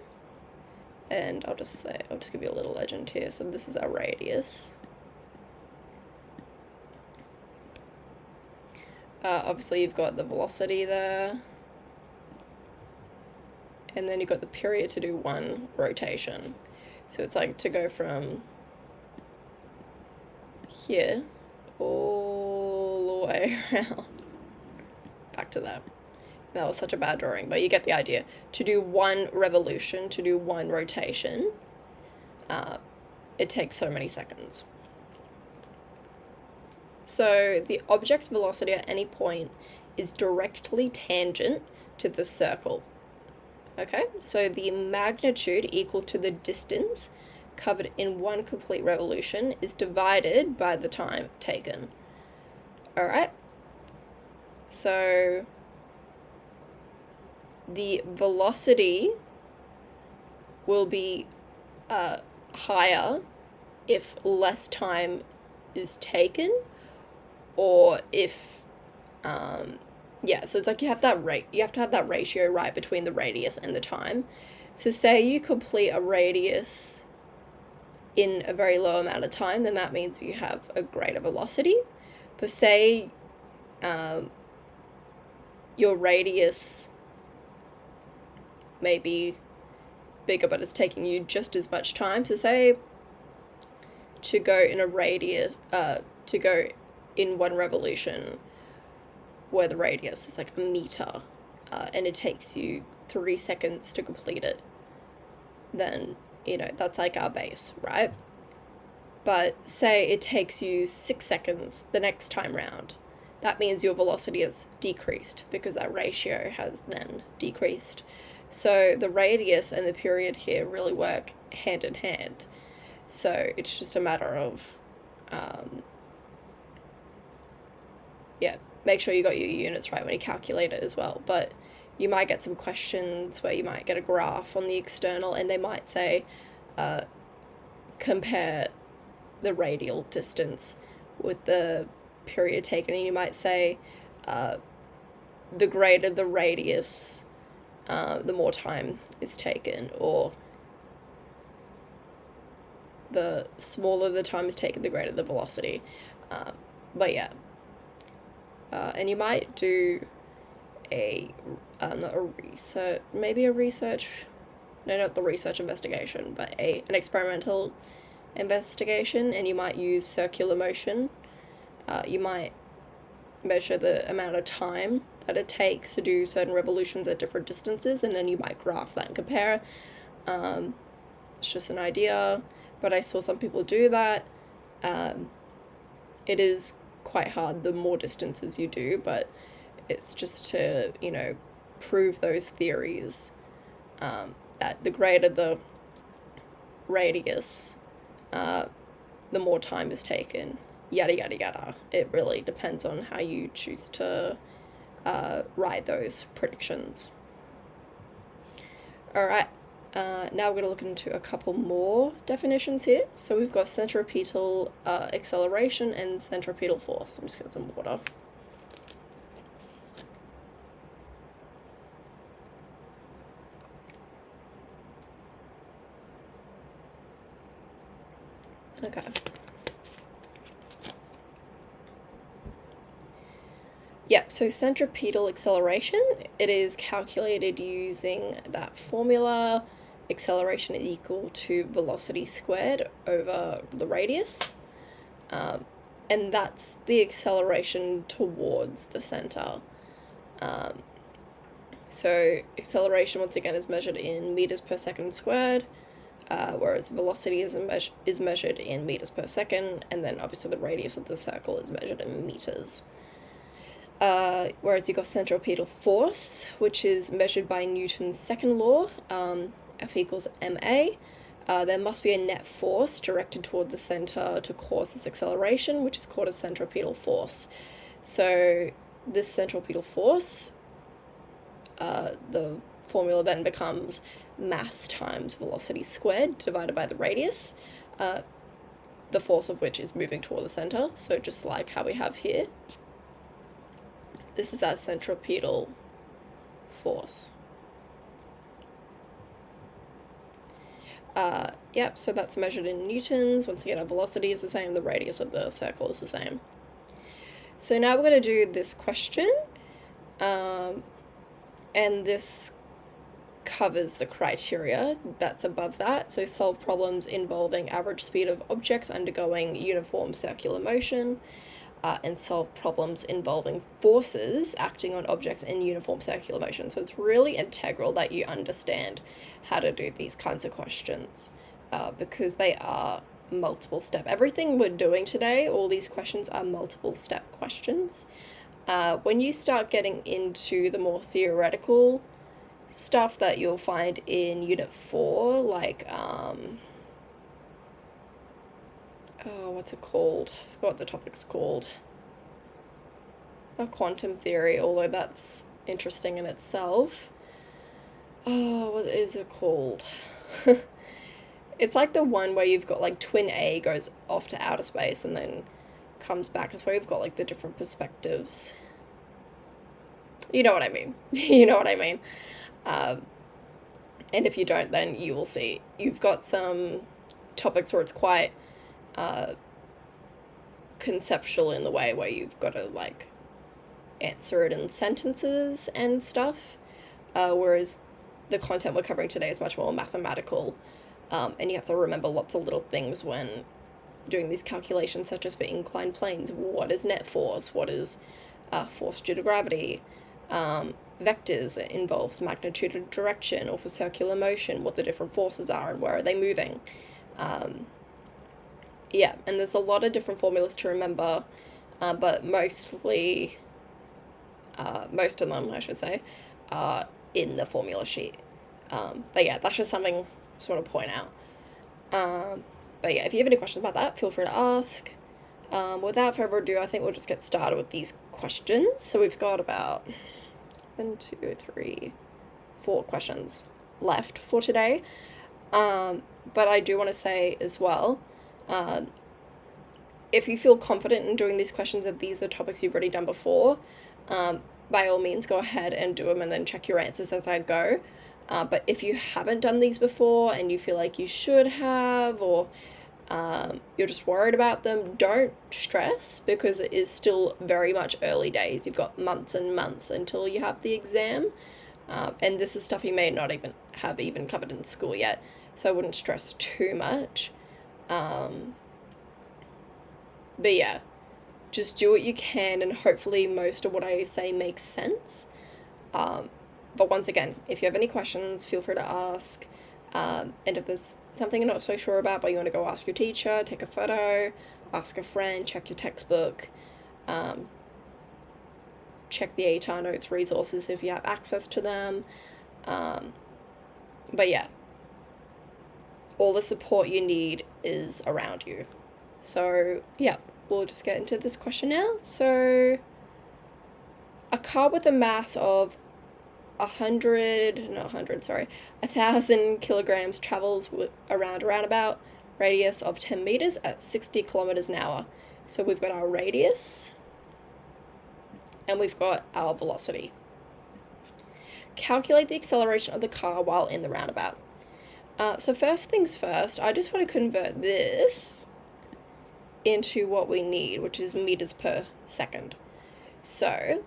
And I'll just give you a little legend here. So this is our radius. Obviously you've got the velocity there, and then you've got the period to do one rotation. So it's like to go from here all the way around back to there. That was such a bad drawing, but you get the idea. To do one revolution, to do one rotation, it takes so many seconds. So the object's velocity at any point is directly tangent to the circle. Okay, so the magnitude equal to the distance covered in one complete revolution is divided by the time taken. All right, so the velocity will be higher if less time is taken, or if so it's like you have to have that ratio right between the radius and the time. So say you complete a radius in a very low amount of time, then that means you have a greater velocity. But say your radius may be bigger, but it's taking you just as much time. So say to go in a radius, to go in one revolution where the radius is like a meter, and it takes you 3 seconds to complete it, then, that's like our base, right? But say it takes you 6 seconds the next time round. That means your velocity has decreased because that ratio has then decreased. So the radius and the period here really work hand in hand. So it's just a matter of, make sure you got your units right when you calculate it as well. But you might get some questions where you might get a graph on the external and they might say, compare the radial distance with the period taken, and you might say, the greater the radius, the more time is taken, or the smaller the time is taken, the greater the velocity. But yeah, and you might do not the research investigation, but an experimental investigation, and you might use circular motion. You might measure the amount of time that it takes to do certain revolutions at different distances, and then you might graph that and compare. It's just an idea, but I saw some people do that. It is quite hard the more distances you do, but it's just to, prove those theories, that the greater the radius, the more time is taken, yada yada yada. It really depends on how you choose to write those predictions. Alright, now we're going to look into a couple more definitions here. So we've got centripetal acceleration and centripetal force. I'm just getting some water. Okay. Yep, so centripetal acceleration, it is calculated using that formula. Acceleration is equal to velocity squared over the radius. And that's the acceleration towards the center. So acceleration, once again, is measured in meters per second squared. whereas velocity is measured in meters per second, and then obviously the radius of the circle is measured in meters. Whereas you've got centripetal force, which is measured by Newton's second law, F equals ma. There must be a net force directed toward the center to cause this acceleration, which is called a centripetal force. So this centripetal force, the formula then becomes mass times velocity squared divided by the radius, the force of which is moving toward the center. So just like how we have here, this is that centripetal force. Yep, so that's measured in newtons. Once again, our velocity is the same, the radius of the circle is the same. So now we're going to do this question, and this covers the criteria that's above that. So solve problems involving average speed of objects undergoing uniform circular motion, and solve problems involving forces acting on objects in uniform circular motion. So it's really integral that you understand how to do these kinds of questions, because they are multiple step. Everything we're doing today, all these questions are multiple step questions. When you start getting into the more theoretical stuff that you'll find in Unit 4, like, what's it called? I forgot what the topic's called. Not quantum theory, although that's interesting in itself. Oh, what is it called? It's like the one where you've got like twin A goes off to outer space and then comes back. It's where you've got like the different perspectives. You know what I mean. You know what I mean. And if you don't, then you will see. You've got some topics where it's quite conceptual in the way where you've got to like answer it in sentences and stuff, whereas the content we're covering today is much more mathematical, and you have to remember lots of little things when doing these calculations, such as for inclined planes. What is net force? What is force due to gravity? Vectors, it involves magnitude and direction, or for circular motion, what the different forces are and where are they moving. Yeah, and there's a lot of different formulas to remember, but most of them, I should say, are in the formula sheet. But yeah, that's just something I just want to point out. But yeah, if you have any questions about that, feel free to ask. Without further ado, I think we'll just get started with these questions. So we've got about 1, 2, 3, 4 questions left for today. But I do want to say as well, if you feel confident in doing these questions, if these are topics you've already done before, by all means go ahead and do them and then check your answers as I go. But if you haven't done these before and you feel like you should have, or you're just worried about them, don't stress, because it is still very much early days. You've got months and months until you have the exam, and this is stuff you may not even have covered in school yet, so I wouldn't stress too much. But yeah, just do what you can, and hopefully most of what I say makes sense. But once again, if you have any questions, feel free to ask. And if there's something you're not so sure about, but you want to go ask your teacher, take a photo, ask a friend, check your textbook, check the ATAR notes resources if you have access to them. But yeah, all the support you need is around you. So yeah, we'll just get into this question now. So a car with a mass of 1,000 kilograms travels around a roundabout radius of 10 meters at 60 kilometers an hour. So we've got our radius and we've got our velocity. Calculate the acceleration of the car while in the roundabout. So first things first, I just want to convert this into what we need, which is meters per second. So,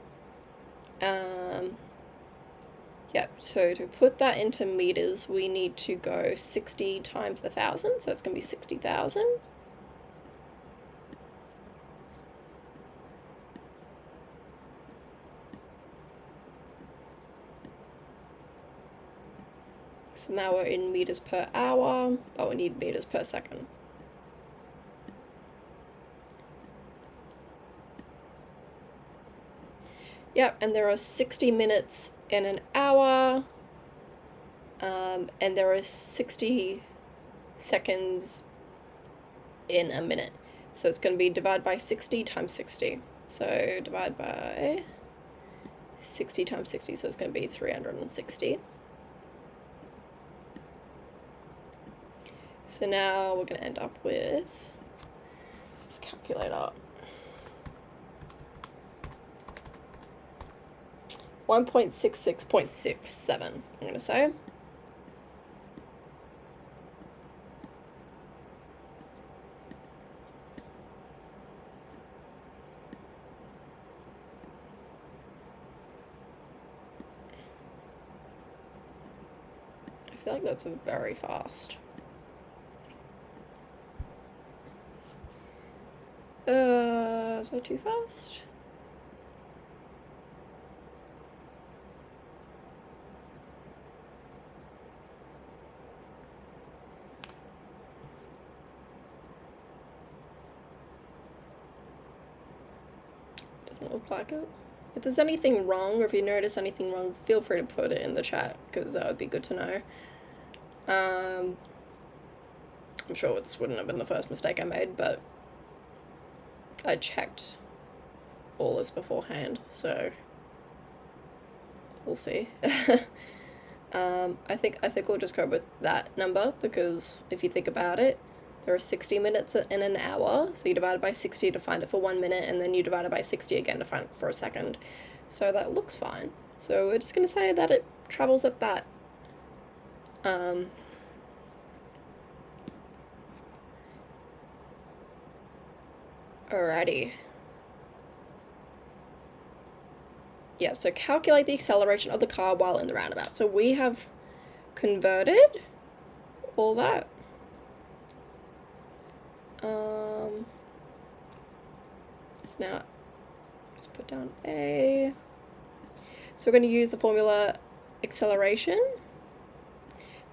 so to put that into meters, we need to go 60 times 1,000, so it's going to be 60,000. So now we're in meters per hour, but we need meters per second. Yep, and there are 60 minutes in an hour, and there are 60 seconds in a minute. So it's going to be divided by 60 times 60. So divide by 60 times 60, so it's going to be 360. So now we're going to end up with this calculator. 1.66.67, I'm going to say. I feel like that's very fast. Is that too fast? Doesn't look like it. If there's anything wrong, or if you notice anything wrong, feel free to put it in the chat, because that would be good to know. I'm sure this wouldn't have been the first mistake I made, but I checked all this beforehand, so we'll see. I think we'll just go with that number, because if you think about it, there are 60 minutes in an hour, so you divide it by 60 to find it for 1 minute, and then you divide it by 60 again to find it for a second. So that looks fine. So we're just going to say that it travels at that. Alrighty. Yeah, so calculate the acceleration of the car while in the roundabout. So we have converted all that. So now let's put down A. So we're going to use the formula acceleration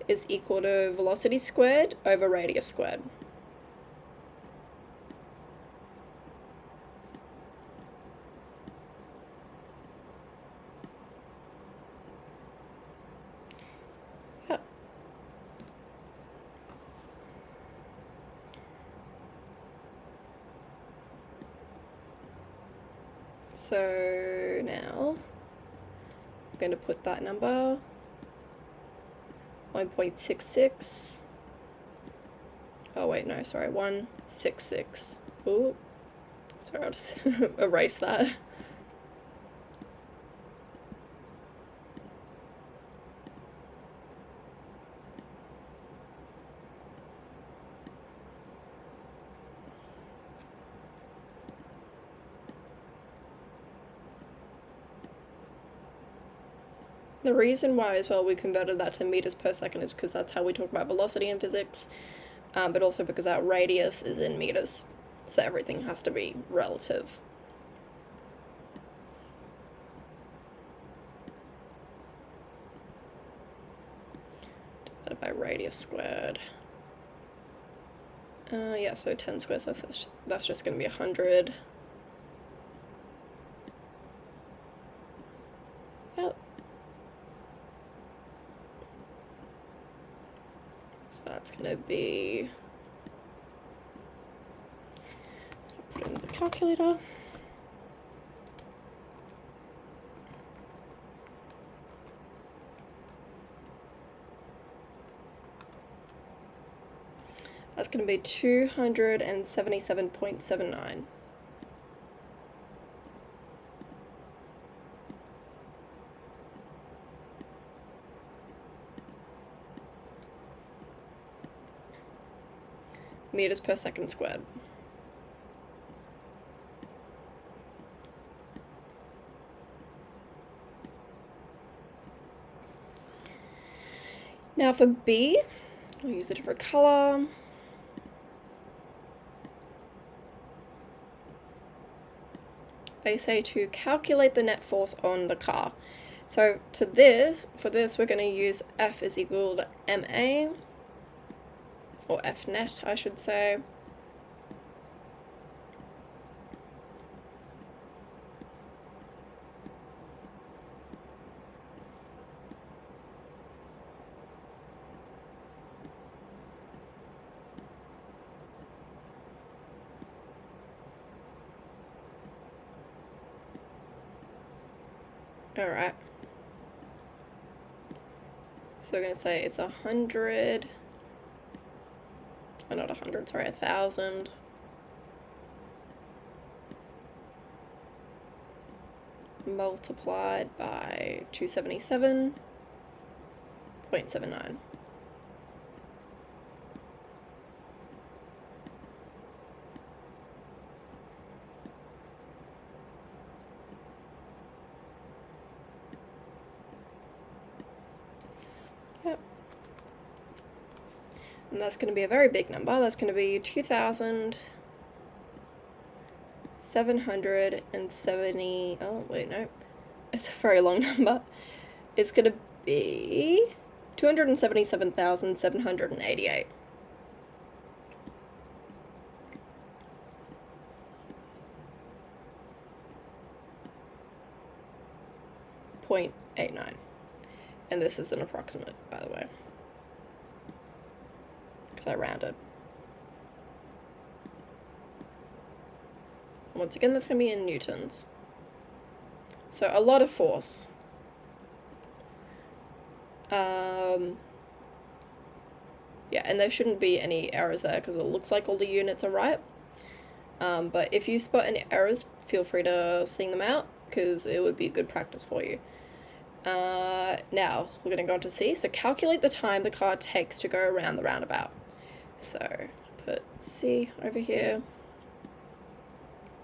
is equal to velocity squared over radius squared. So now I'm going to put that number 1.66. Oh wait, no, sorry, 166. Ooh, sorry, I'll just erase that. The reason why as well we converted that to meters per second is because that's how we talk about velocity in physics, but also because our radius is in meters, so everything has to be relative. Divided by radius squared. Yeah, so 10 squared, so that's just going to be 100. Yep. So that's going to be, put in the calculator. That's going to be 277.79. Meters per second squared. Now for B, I'll use a different color. They say to calculate the net force on the car. So for this, we're going to use F is equal to MA, or F net, I should say. Alright. So we're going to say it's 100, oh, not 100, sorry, 1,000 multiplied by 277.79. Yep. And that's going to be a very big number. That's going to be 2,770, oh wait, no, it's a very long number. It's going to be 277,788. .89. And this is an approximate, by the way, because I rounded. Once again, that's going to be in newtons. So a lot of force. Yeah, and there shouldn't be any errors there because it looks like all the units are right. But if you spot any errors, feel free to sing them out because it would be good practice for you. Now, we're going to go on to C. So calculate the time the car takes to go around the roundabout. So put C over here.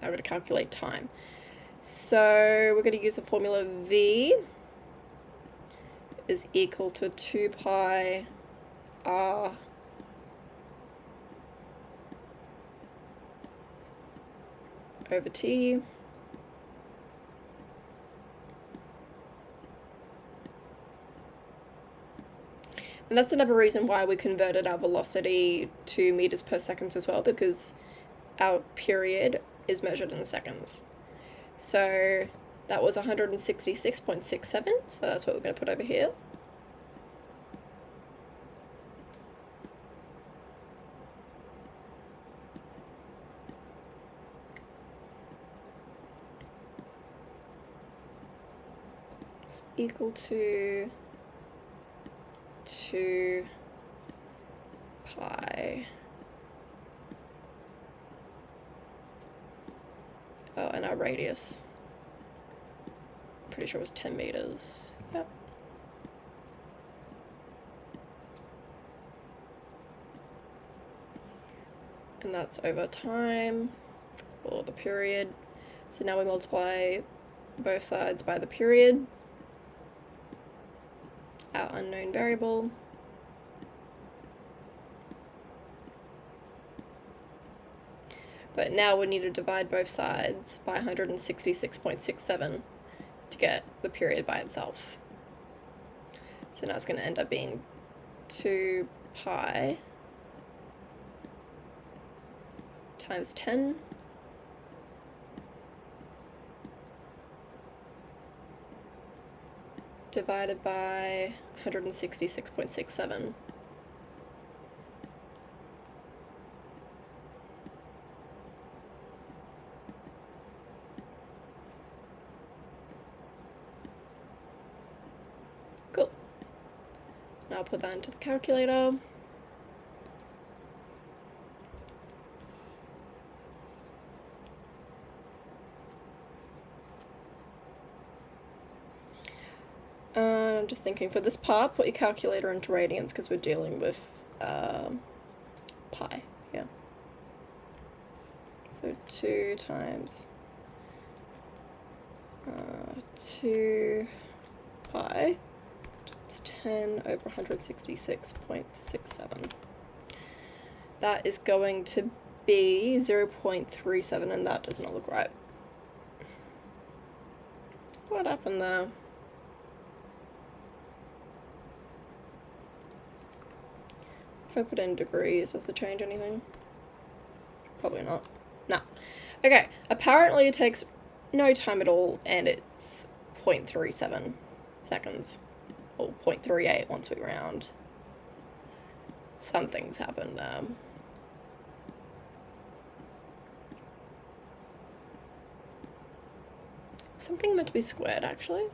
Now we're going to calculate time. So we're going to use the formula V is equal to 2 pi R over T. And that's another reason why we converted our velocity to meters per second as well, because our period is measured in seconds. So that was 166.67, so that's what we're going to put over here. It's equal to 2 pi. Oh, and our radius. Pretty sure it was 10 meters. Yep. And that's over time, or the period. So now we multiply both sides by the period, our unknown variable. But now we need to divide both sides by 166.67 to get the period by itself. So now it's going to end up being 2 pi times 10 divided by 166.67. Cool. Now I'll put that into the calculator. I'm just thinking, for this part, put your calculator into radians because we're dealing with pi, yeah. So 2 times 2 pi times 10 over 166.67. That is going to be 0.37, and that does not look right. What happened there? If I put in degrees, does it change anything? Probably not. No. Okay, apparently it takes no time at all, and it's 0.37 seconds. Or 0.38 once we round. Something's happened there. Something meant to be squared, actually.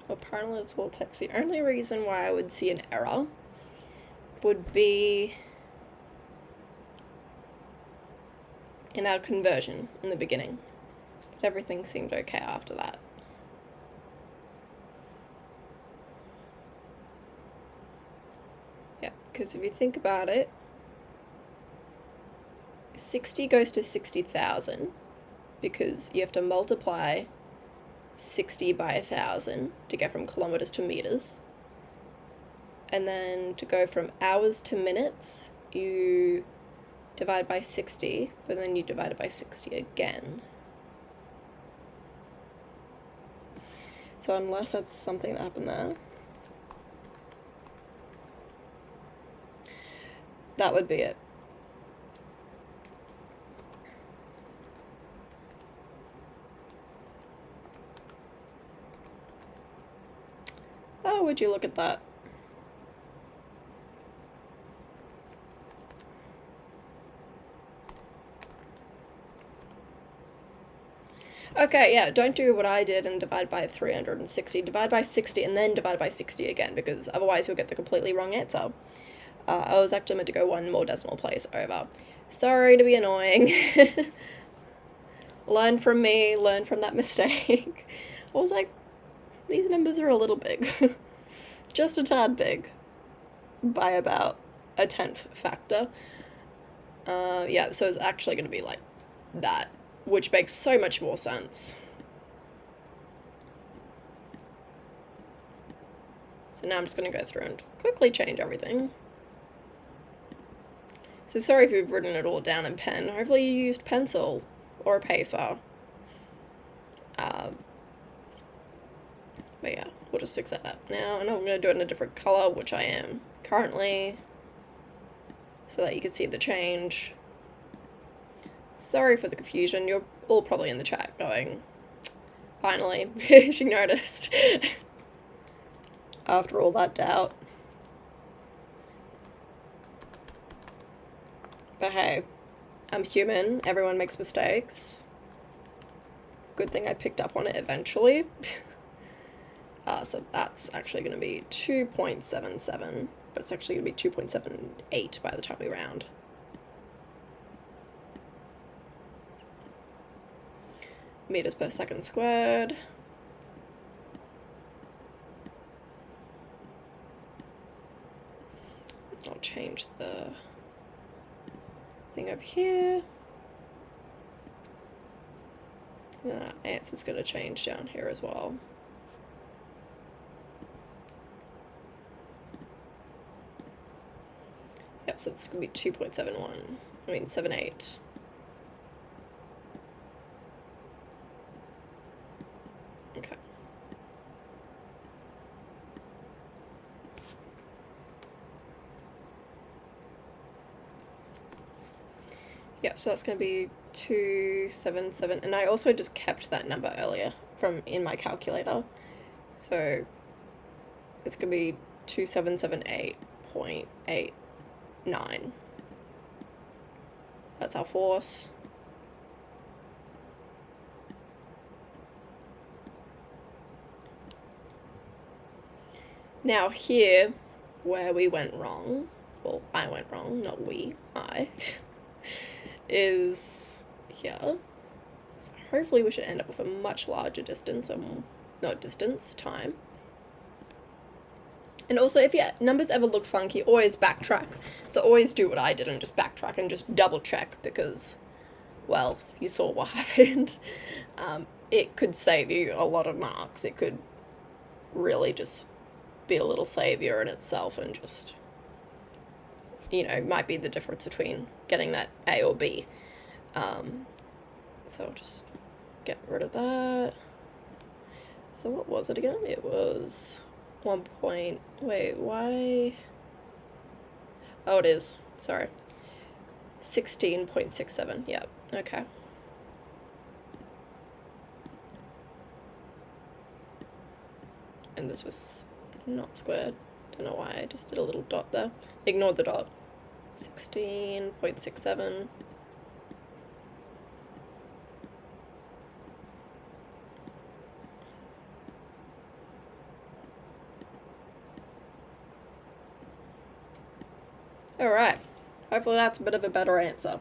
Apparently it's full text. The only reason why I would see an error would be in our conversion in the beginning. But everything seemed okay after that. Yeah, because if you think about it, 60 goes to 60,000 because you have to multiply 60 by 1,000 to get from kilometers to meters. And then to go from hours to minutes, you divide by 60, but then you divide it by 60 again. So unless that's something that happened there, that would be it. Oh, would you look at that? Okay, yeah, don't do what I did and divide by 360. Divide by 60 and then divide by 60 again, because otherwise you'll get the completely wrong answer. I was actually meant to go one more decimal place over. Sorry to be annoying. Learn from me, learn from that mistake. I was like, these numbers are a little big. Just a tad big. By about a 10th factor. Yeah, so it's actually going to be like that, which makes so much more sense. So now I'm just going to go through and quickly change everything. So sorry if you've written it all down in pen. Hopefully you used pencil or a pacer. But yeah, we'll just fix that up now. And I'm going to do it in a different color, which I am currently, so that you can see the change. Sorry for the confusion. You're all probably in the chat going, finally, she noticed. After all that doubt. But hey, I'm human. Everyone makes mistakes. Good thing I picked up on it eventually. So that's actually going to be 2.77, but it's actually going to be 2.78 by the time we round. Meters per second squared. I'll change the thing over here. And that answer's going to change down here as well. Yep, so it's going to be 2.71. I mean, 78. Okay. Yep, so that's going to be 277, and I also just kept that number earlier from in my calculator. So it's going to be 2778.89. That's our force. Now here, where we went wrong, well, I went wrong, not we, I, is here. So hopefully we should end up with a much larger distance, not distance, time. And also, if your numbers ever look funky, always backtrack. So always do what I did and just backtrack and just double check because, well, you saw what happened. It could save you a lot of marks. It could really just be a little savior in itself and just, you know, might be the difference between getting that A or B. So I'll just get rid of that. So what was it again? It was 1 point, wait, why? Oh, it is, sorry. 16.67, yep, okay. And this was not squared. Don't know why, I just did a little dot there. Ignored the dot. 16.67. Alright, hopefully that's a bit of a better answer.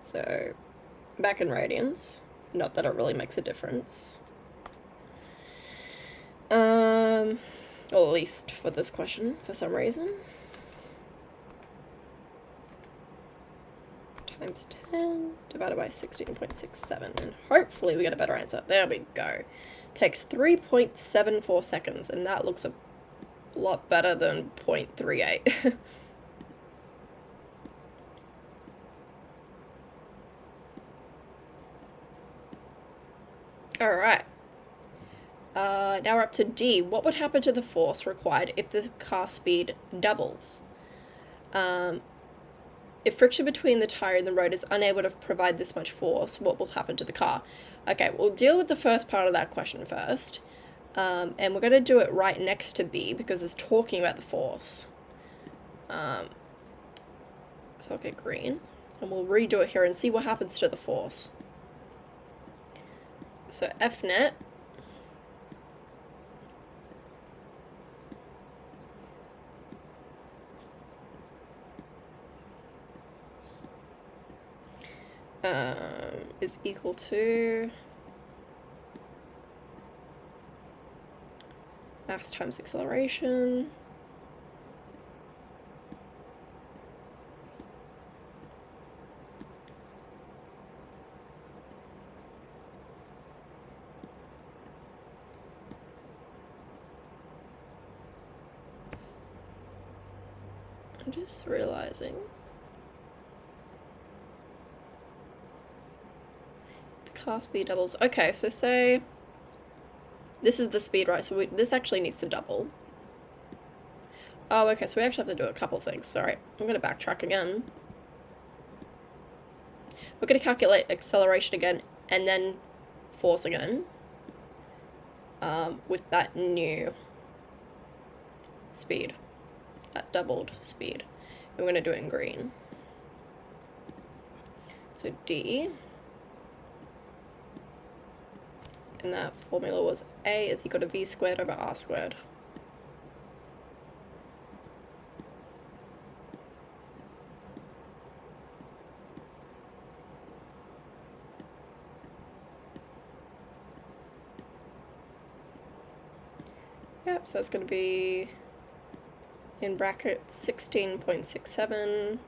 So, back in radians, not that it really makes a difference. Or at least for this question, for some reason. Times 10 divided by 16.67, and hopefully we get a better answer. There we go. Takes 3.74 seconds, and that looks a lot better than 0.38. Alright. Now we're up to D. What would happen to the force required if the car speed doubles? If friction between the tire and the road is unable to provide this much force, what will happen to the car? Okay, we'll deal with the first part of that question first. And we're going to do it right next to B because it's talking about the force. So I'll get green. And we'll redo it here and see what happens to the force. So F net is equal to mass times acceleration. I'm just realizing the car speed doubles. Okay, so say this is the speed, right? So this actually needs to double. Oh, okay, so we actually have to do a couple things. Sorry, I'm going to backtrack again. We're going to calculate acceleration again and then force again with that new speed, that doubled speed. And we're going to do it in green. So D, and that formula was A is equal to V squared over R squared. Yep, so it's going to be in brackets 16.67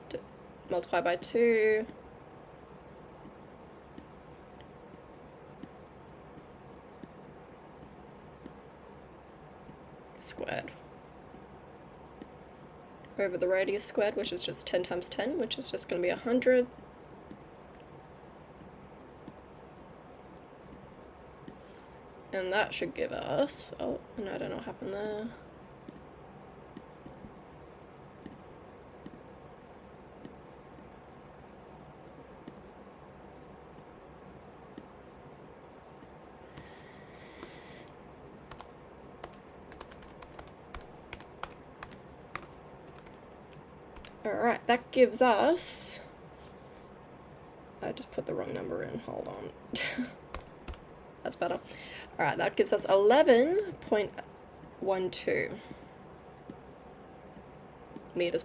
multiplied by 2 squared over the radius squared, which is just 10 times 10, which is just going to be 100. And that should give us, oh, no, I don't know what happened there. Alright, that gives us, I just put the wrong number in, hold on. That's better. Alright, that gives us 11.12 meters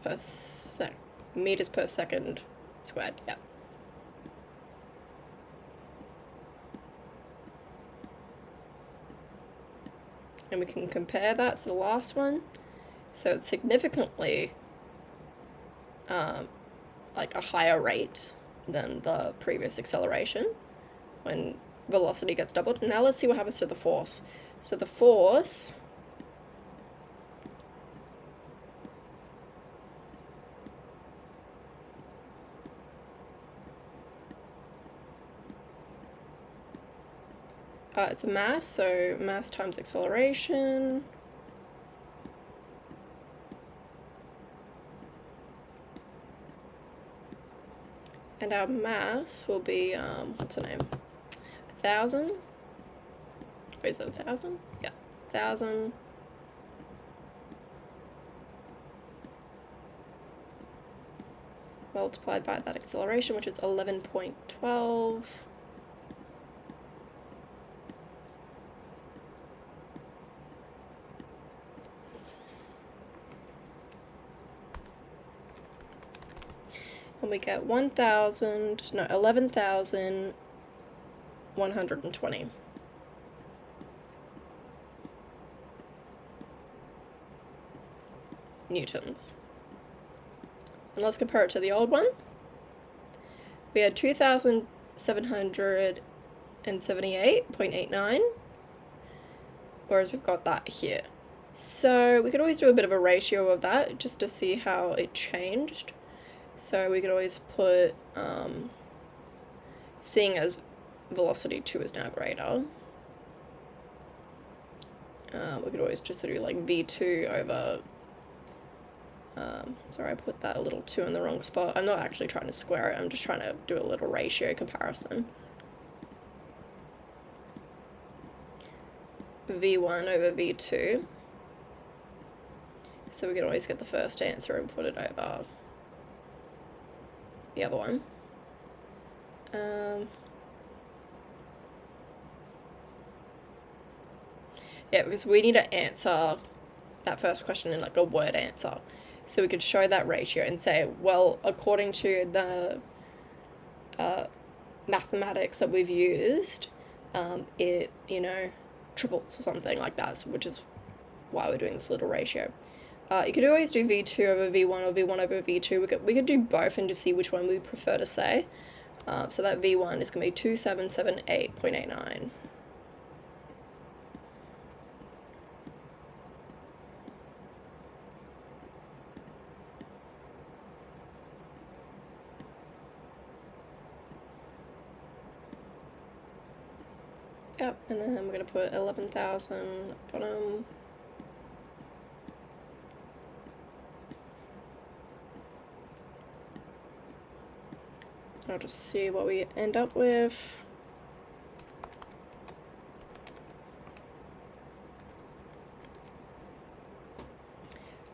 per second squared, yeah. and we can compare that to the last one. So it's significantly like a higher rate than the previous acceleration when velocity gets doubled. Now let's see what happens to the force. So the force it's a mass, so mass times acceleration. And our mass will be, what's the name? 1,000? Wait, is it 1,000? Yeah, 1,000. Multiplied by that acceleration, which is 11.12. And we get 11,120. Newtons. And let's compare it to the old one. We had 2,778.89, whereas we've got that here. So we could always do a bit of a ratio of that just to see how it changed. So we could always put, seeing as velocity 2 is now greater, we could always just do like v2 over, sorry, I put that little 2 in the wrong spot. I'm not actually trying to square it, I'm just trying to do a little ratio comparison. v1 over v2. So we can always get the first answer and put it over the other one. Yeah, because we need to answer that first question in like a word answer. So we could show that ratio and say, well, according to the mathematics that we've used, it, you know, triples or something like that, which is why we're doing this little ratio. You could always do v2 over v1 or v1 over v2. We could do both and just see which one we prefer to say. So that v1 is going to be 2778.89. Yep, and then we're going to put 11,000 at the bottom. I'll just see what we end up with.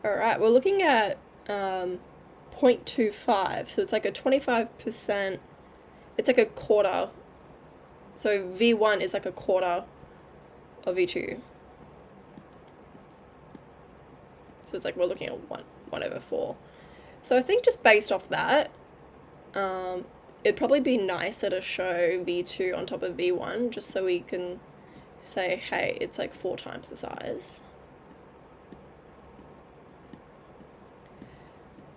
Alright, we're looking at 0.25, so it's like a 25%, it's like a quarter. So v1 is like a quarter of v2. So it's like we're looking at 1 over 4. So I think just based off that, it'd probably be nicer to show v2 on top of v1, just so we can say, hey, it's like 4 times the size.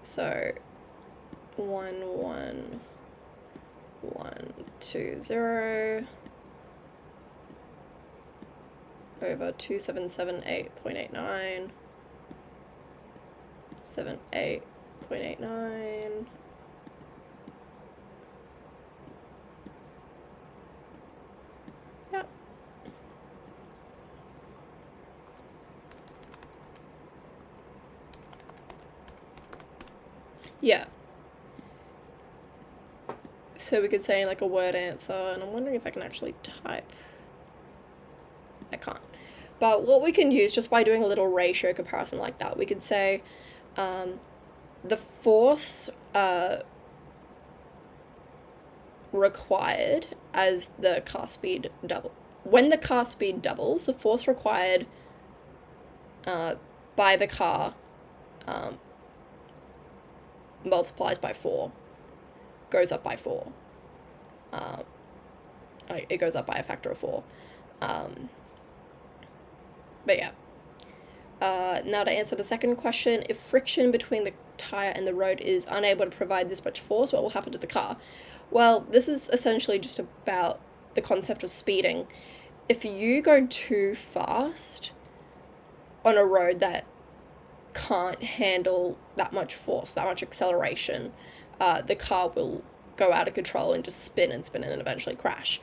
So 11120 over 2778.89, 78.89. Yep. Yeah. So we could say like a word answer, and I'm wondering if I can actually type. I can't. But what we can use, just by doing a little ratio comparison like that, we could say the force required as the car speed double. When the car speed doubles, the force required by the car multiplies by 4, goes up by 4. It goes up by a factor of 4. But yeah. Now to answer the second question, if friction between the tyre and the road is unable to provide this much force, what will happen to the car? Well, this is essentially just about the concept of speeding. If you go too fast on a road that can't handle that much force, that much acceleration, the car will go out of control and just spin and eventually crash.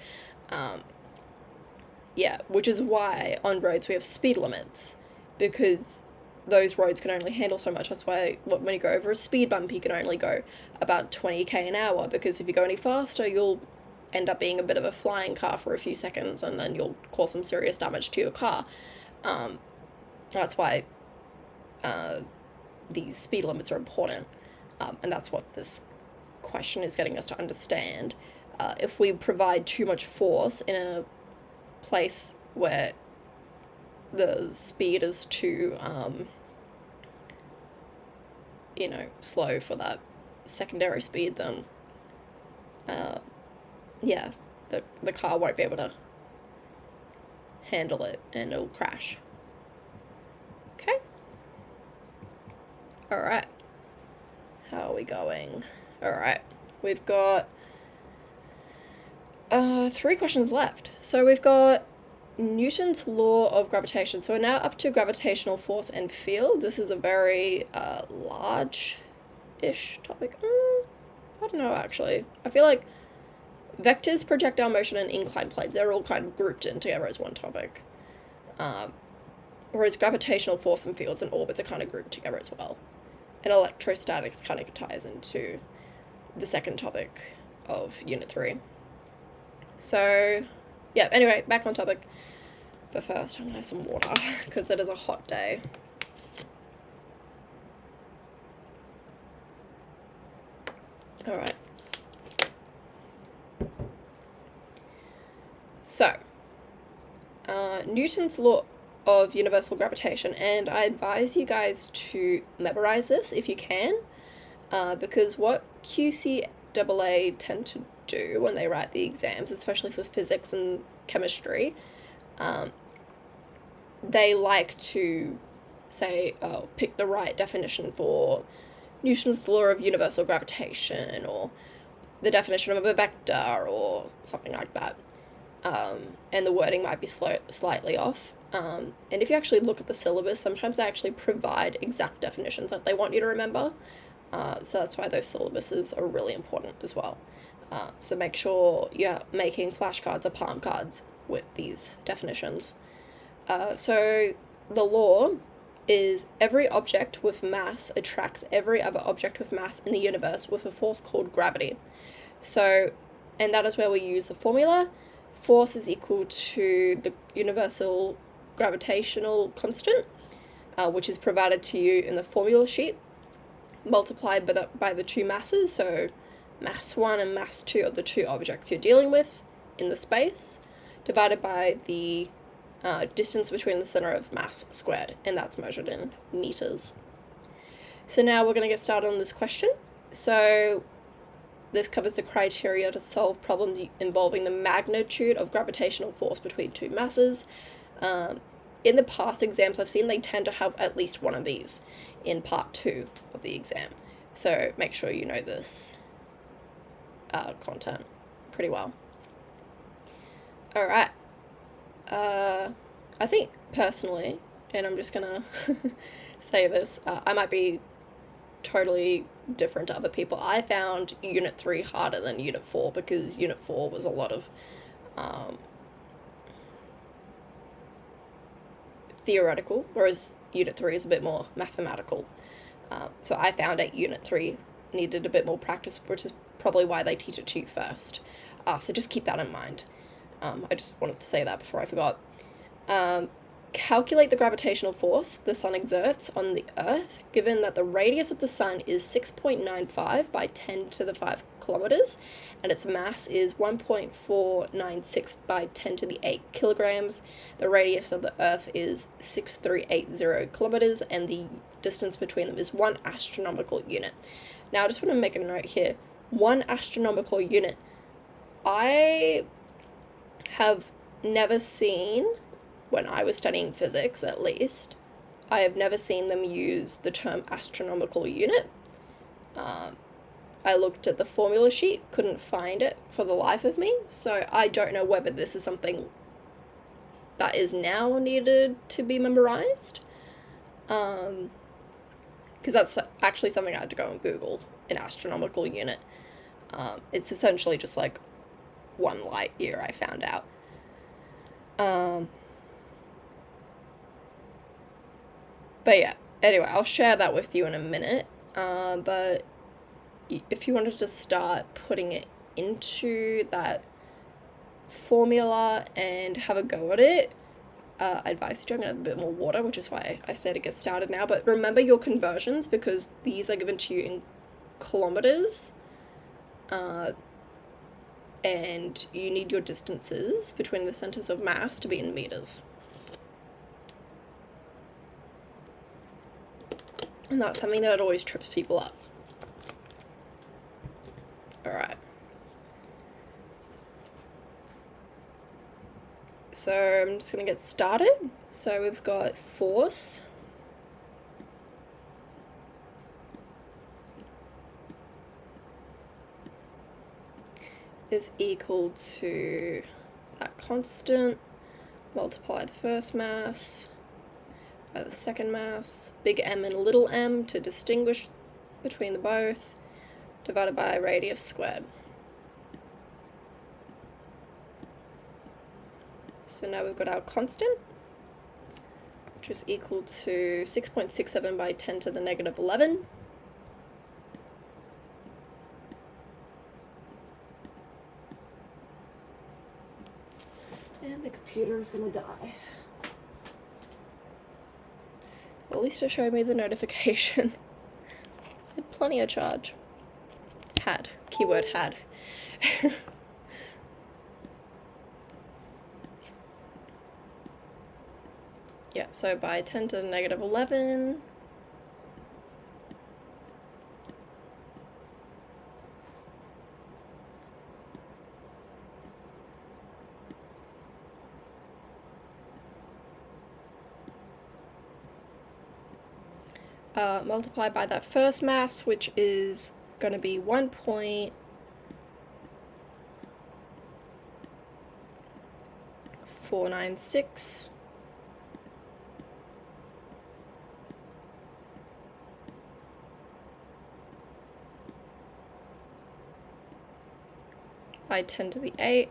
Which is why on roads we have speed limits, because those roads can only handle so much. That's why when you go over a speed bump, you can only go about 20k an hour, because if you go any faster, you'll end up being a bit of a flying car for a few seconds, and then you'll cause some serious damage to your car. That's why these speed limits are important, and that's what this question is getting us to understand. If we provide too much force in a place where the speed is too slow for that secondary speed, then the car won't be able to handle it and it'll crash. Okay. Alright. How are we going? Alright. We've got 3 questions left. So we've got Newton's law of gravitation. So we're now up to gravitational force and field. This is a very large-ish topic. I don't know, actually. I feel like vectors, projectile motion, and inclined planes, they're all kind of grouped in together as one topic. Whereas gravitational force and fields and orbits are kind of grouped together as well. And electrostatics kind of ties into the second topic of Unit 3. So, yeah, anyway, back on topic. But first, I'm going to have some water, because it is a hot day. Alright. So, Newton's law of universal gravitation, and I advise you guys to memorize this if you can, because what QCEA tend to do when they write the exams, especially for physics and chemistry, they like to say, pick the right definition for Newton's law of universal gravitation, or the definition of a vector, or something like that. And the wording might be slightly off. And if you actually look at the syllabus, sometimes they actually provide exact definitions that they want you to remember. So that's why those syllabuses are really important as well. So make sure you're making flashcards or palm cards with these definitions. So the law is every object with mass attracts every other object with mass in the universe with a force called gravity. So, and that is where we use the formula. Force is equal to the universal gravitational constant, which is provided to you in the formula sheet, multiplied by the two masses. So mass 1 and mass 2 are the two objects you're dealing with in the space, divided by the distance between the center of mass squared, and that's measured in meters. So now we're going to get started on this question. So this covers the criteria to solve problems involving the magnitude of gravitational force between two masses. In the past exams I've seen, they tend to have at least one of these in part 2 of the exam. So make sure you know this content pretty well. Alright. I think personally, and I'm just gonna say this, I might be totally different to other people. I found Unit 3 harder than Unit 4 because Unit 4 was a lot of theoretical, whereas Unit 3 is a bit more mathematical. So I found that Unit 3 needed a bit more practice, which is probably why they teach it to you first. So just keep that in mind. I just wanted to say that before I forgot. Calculate the gravitational force the sun exerts on the Earth, given that the radius of the sun is 6.95 by 10 to the 5 kilometers, and its mass is 1.496 by 10 to the 8 kilograms. The radius of the Earth is 6380 kilometers, and the distance between them is 1 astronomical unit. Now, I just want to make a note here. 1 astronomical unit. I have never seen when I was studying physics at least, I have never seen them use the term astronomical unit. I looked at the formula sheet, couldn't find it for the life of me, so I don't know whether this is something that is now needed to be memorized. Because that's actually something I had to go and Google, an astronomical unit. It's essentially just like 1 light year, I found out. But yeah, anyway, I'll share that with you in a minute. But if you wanted to start putting it into that formula and have a go at it, I advise you drinking a bit more water, which is why I say to get started now. But remember your conversions, because these are given to you in kilometers, and you need your distances between the centers of mass to be in meters. And that's something that always trips people up. Alright. So I'm just going to get started. So we've got force. Is equal to that constant, multiply the first mass by the second mass, big M and little m to distinguish between the both, divided by radius squared. So now we've got our constant, which is equal to 6.67 by 10 to the negative 11. And the computer is going to die. Well, at least it showed me the notification. Had plenty of charge. Had. Keyword had. Yeah, so by 10 to the negative 11. Multiplied by that first mass, which is going to be 1.496 by 10 to the 8.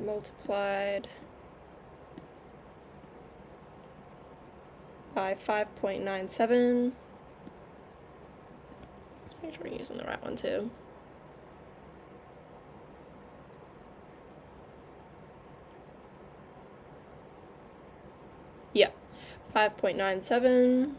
Multiplied by 5.97. Let's make sure we're using the right one too. Yeah, 5.97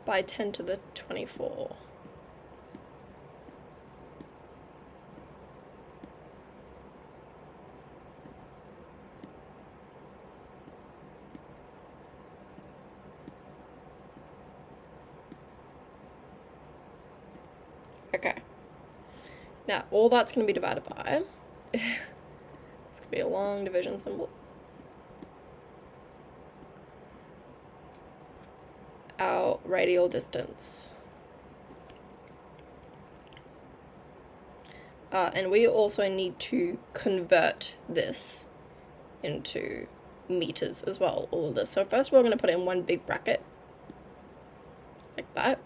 by 10 to the 24. Okay. Now, all that's going to be divided by, it's going to be a long division symbol, our radial distance. And we also need to convert this into meters as well, all of this. So first we're going to put it in one big bracket, like that.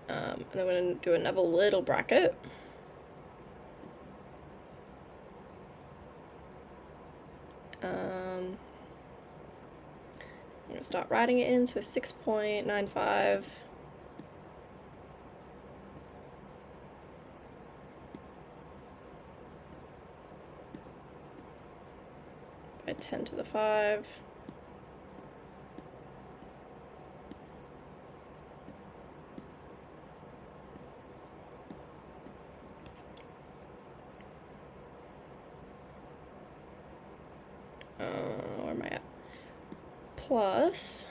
And then we're going to do another little bracket. I'm going to start writing it in, so 6.95 by 10 to the 5. plus,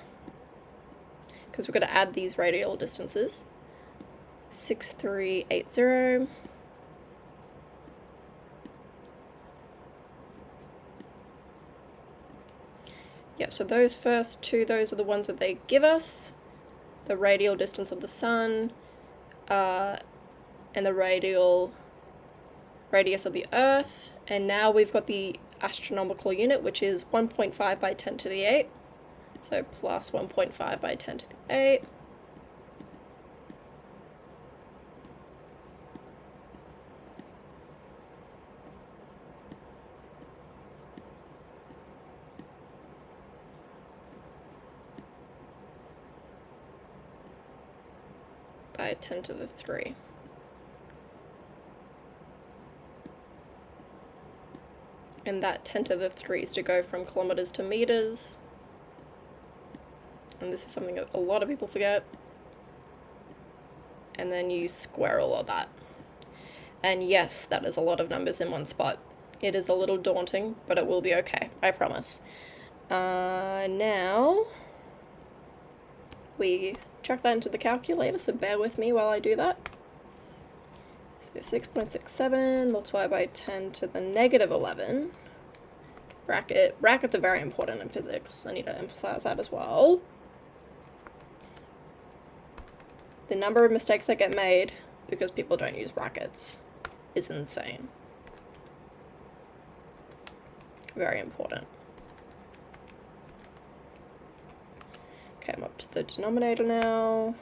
because we've got to add these radial distances, 6380. Yeah, so those first two, those are the ones that they give us. The radial distance of the sun, and the radius of the Earth. And now we've got the astronomical unit, which is 1.5 by 10 to the 8. So plus 1.5 by 10 to the 8. By 10 to the 3. And that 10 to the 3 is to go from kilometers to meters. And this is something that a lot of people forget. And then you square all of that. And yes, that is a lot of numbers in one spot. It is a little daunting, but it will be okay, I promise. Now, we chuck that into the calculator, so bear with me while I do that. So 6.67 multiplied by 10 to the negative 11. Brackets are very important in physics. I need to emphasize that as well. The number of mistakes that get made because people don't use brackets is insane. Very important. Okay, I'm up to the denominator now.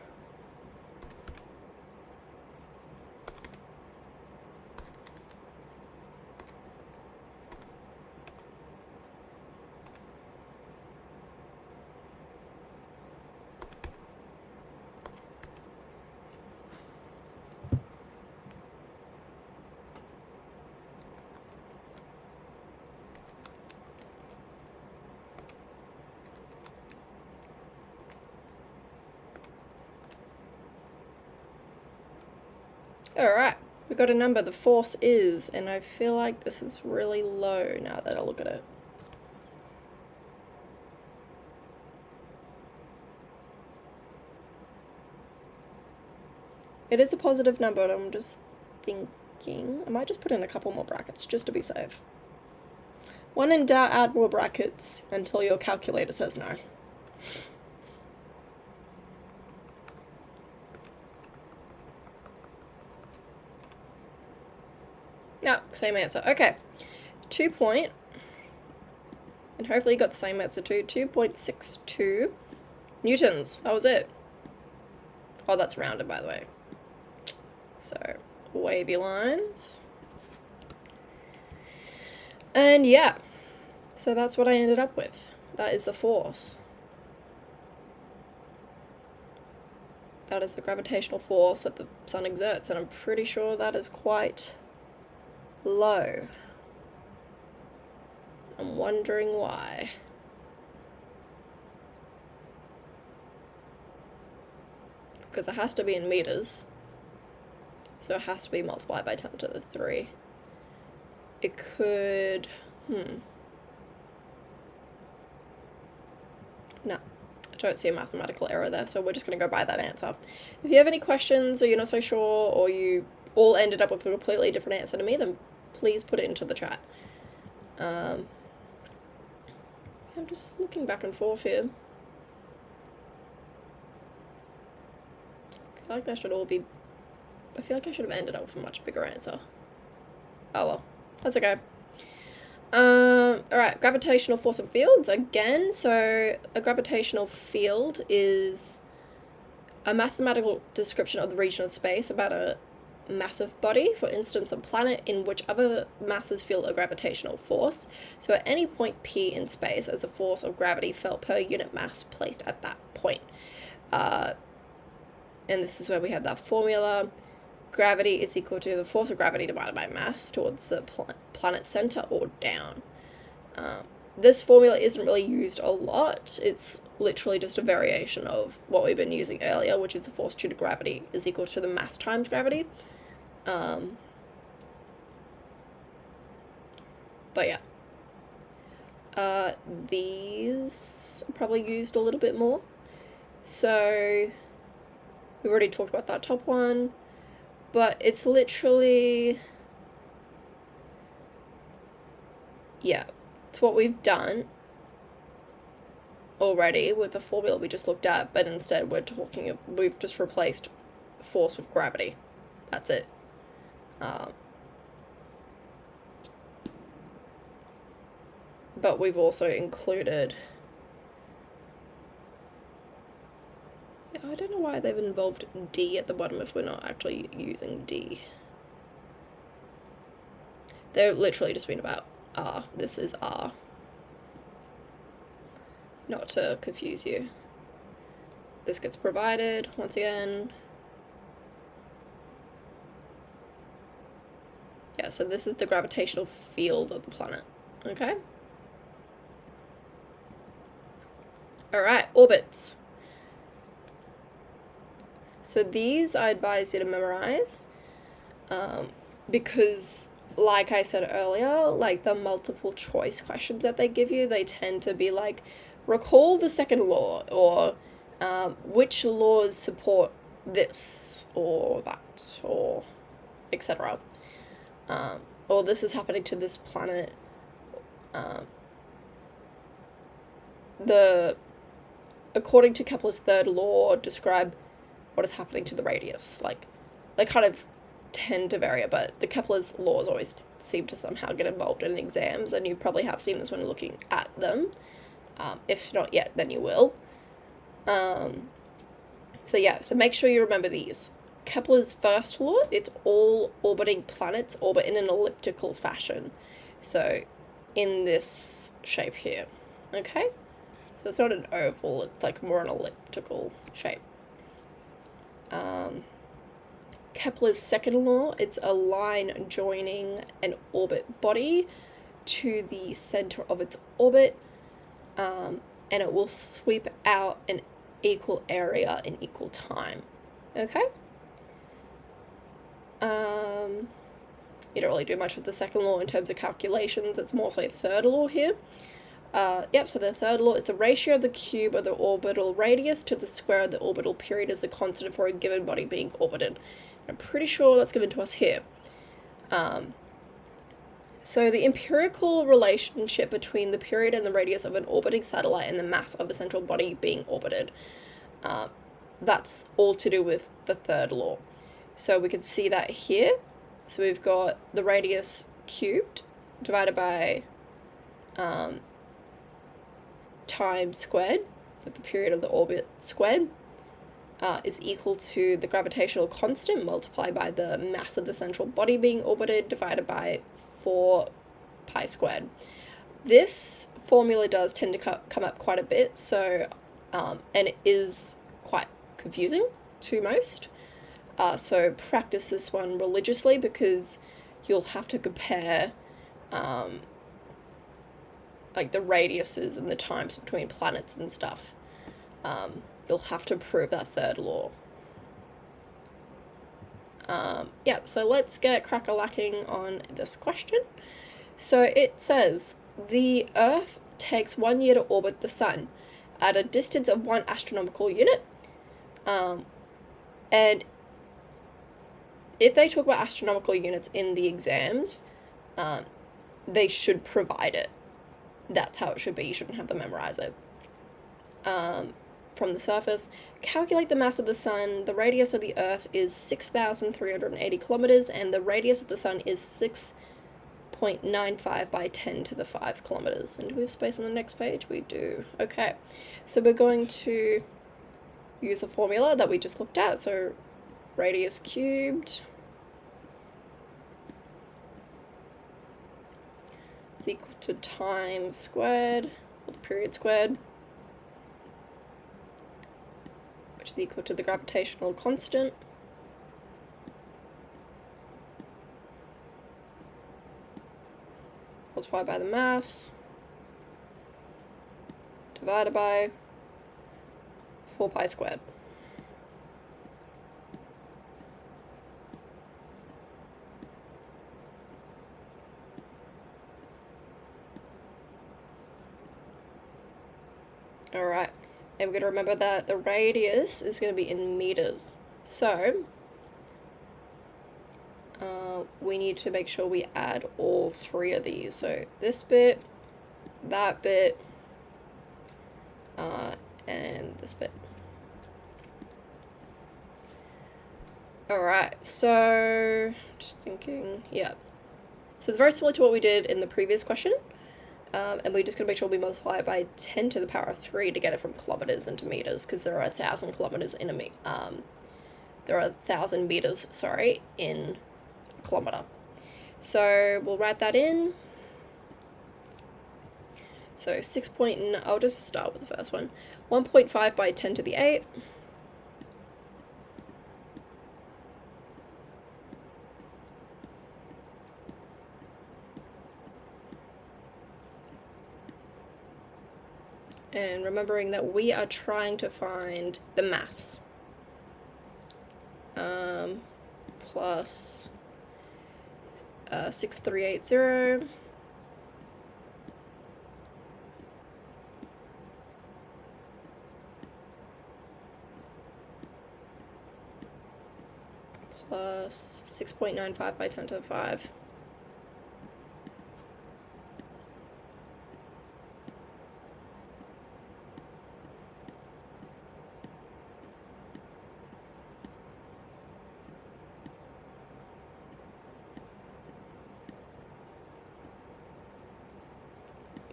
Alright, we've got a number. The force is, and I feel like this is really low now that I look at it. It is a positive number, but I'm just thinking I might just put in a couple more brackets just to be safe. When in doubt, add more brackets until your calculator says no. No, same answer. Okay. 2 point, and hopefully you got the same answer too. 2.62 newtons. That was it. Oh, that's rounded, by the way. So, wavy lines. And yeah. So that's what I ended up with. That is the force. That is the gravitational force that the sun exerts, and I'm pretty sure that is quite low. I'm wondering why. Because it has to be in meters. So it has to be multiplied by 10 to the 3. It could... No, I don't see a mathematical error there, so we're just going to go by that answer. If you have any questions, or you're not so sure, or you all ended up with a completely different answer to me, then please put it into the chat. I'm just looking back and forth here. I feel like that should all be... I feel like I should have ended up with a much bigger answer. Oh well, that's okay. Alright, gravitational force and fields again. So a gravitational field is a mathematical description of the region of space about a massive body, for instance a planet, in which other masses feel a gravitational force. So at any point P in space, as a force of gravity felt per unit mass placed at that point. And this is where we have that formula. Gravity is equal to the force of gravity divided by mass towards the planet's center or down. This formula isn't really used a lot. It's literally just a variation of what we've been using earlier, which is the force due to gravity is equal to the mass times gravity. But yeah. These are probably used a little bit more. So we've already talked about that top one, but it's literally, yeah, it's what we've done already with the formula we just looked at, but instead we've just replaced force with gravity. That's it. But we've also included, I don't know why they've involved D at the bottom if we're not actually using D. They're literally just been about R. This is R. Not to confuse you. This gets provided, once again. Yeah, so this is the gravitational field of the planet, okay? Alright, orbits. So these I advise you to memorize, because, like I said earlier, like the multiple choice questions that they give you, they tend to be like, recall the second law, or which laws support this, or that, or etc. Or this is happening to this planet. According to Kepler's third law, describe what is happening to the radius. Like, they kind of tend to vary, but the Kepler's laws always seem to somehow get involved in exams, and you probably have seen this when looking at them. If not yet, then you will. So yeah, so make sure you remember these. Kepler's first law, it's all orbiting planets orbit in an elliptical fashion. So in this shape here, okay? So it's not an oval, it's like more an elliptical shape. Kepler's second law, it's a line joining an orbit body to the center of its orbit, and it will sweep out an equal area in equal time, okay? You don't really do much with the second law in terms of calculations, it's more so third law here. So the third law is the ratio of the cube of the orbital radius to the square of the orbital period as a constant for a given body being orbited. I'm pretty sure that's given to us here. So the empirical relationship between the period and the radius of an orbiting satellite and the mass of a central body being orbited. That's all to do with the third law. So we could see that here. So we've got the radius cubed divided by time squared, the period of the orbit squared, is equal to the gravitational constant multiplied by the mass of the central body being orbited divided by 4 pi squared. This formula does tend to come up quite a bit, so and it is quite confusing to most. So practice this one religiously, because you'll have to compare like the radiuses and the times between planets and stuff. You'll have to prove that third law. So let's get crack-a-lacking on this question. So it says, the Earth takes 1 year to orbit the Sun at a distance of 1 astronomical unit. And if they talk about astronomical units in the exams, they should provide it. That's how it should be. You shouldn't have to memorize it. From the surface, calculate the mass of the Sun. The radius of the Earth is 6,380 kilometers, and the radius of the Sun is 6.95 by 10 to the 5 kilometers. And do we have space on the next page? We do. Okay, so we're going to use a formula that we just looked at. So radius cubed is equal to time squared, or the period squared, which is equal to the gravitational constant multiplied by the mass divided by 4 pi squared. Alright, and we're going to remember that the radius is going to be in meters. So, we need to make sure we add all three of these. So this bit, that bit, and this bit. Alright, so just thinking, yeah. So it's very similar to what we did in the previous question. And we're just going to make sure we multiply it by 10 to the power of 3 to get it from kilometers into meters, because there are 1,000 kilometers in there are 1,000 meters, sorry, in a kilometer. So we'll write that in. So I'll just start with the first one. 1.5 by 10 to the 8. And remembering that we are trying to find the mass. Plus 6380. Plus 6.95 by 10 to the 5.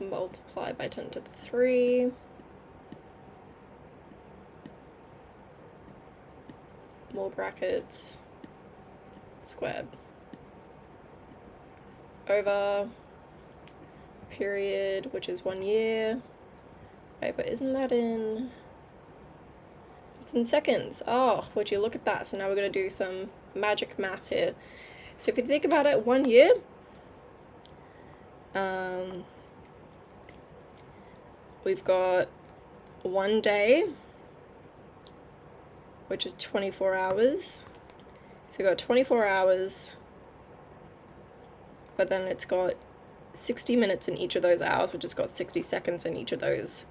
Multiply by 10 to the 3. More brackets. Squared. Over period, which is 1 year. Wait, but isn't that in... It's in seconds. Oh, would you look at that? So now we're going to do some magic math here. So if you think about it, 1 year, we've got 1 day, which is 24 hours. So we've got 24 hours, but then it's got 60 minutes in each of those hours, which has got 60 seconds in each of those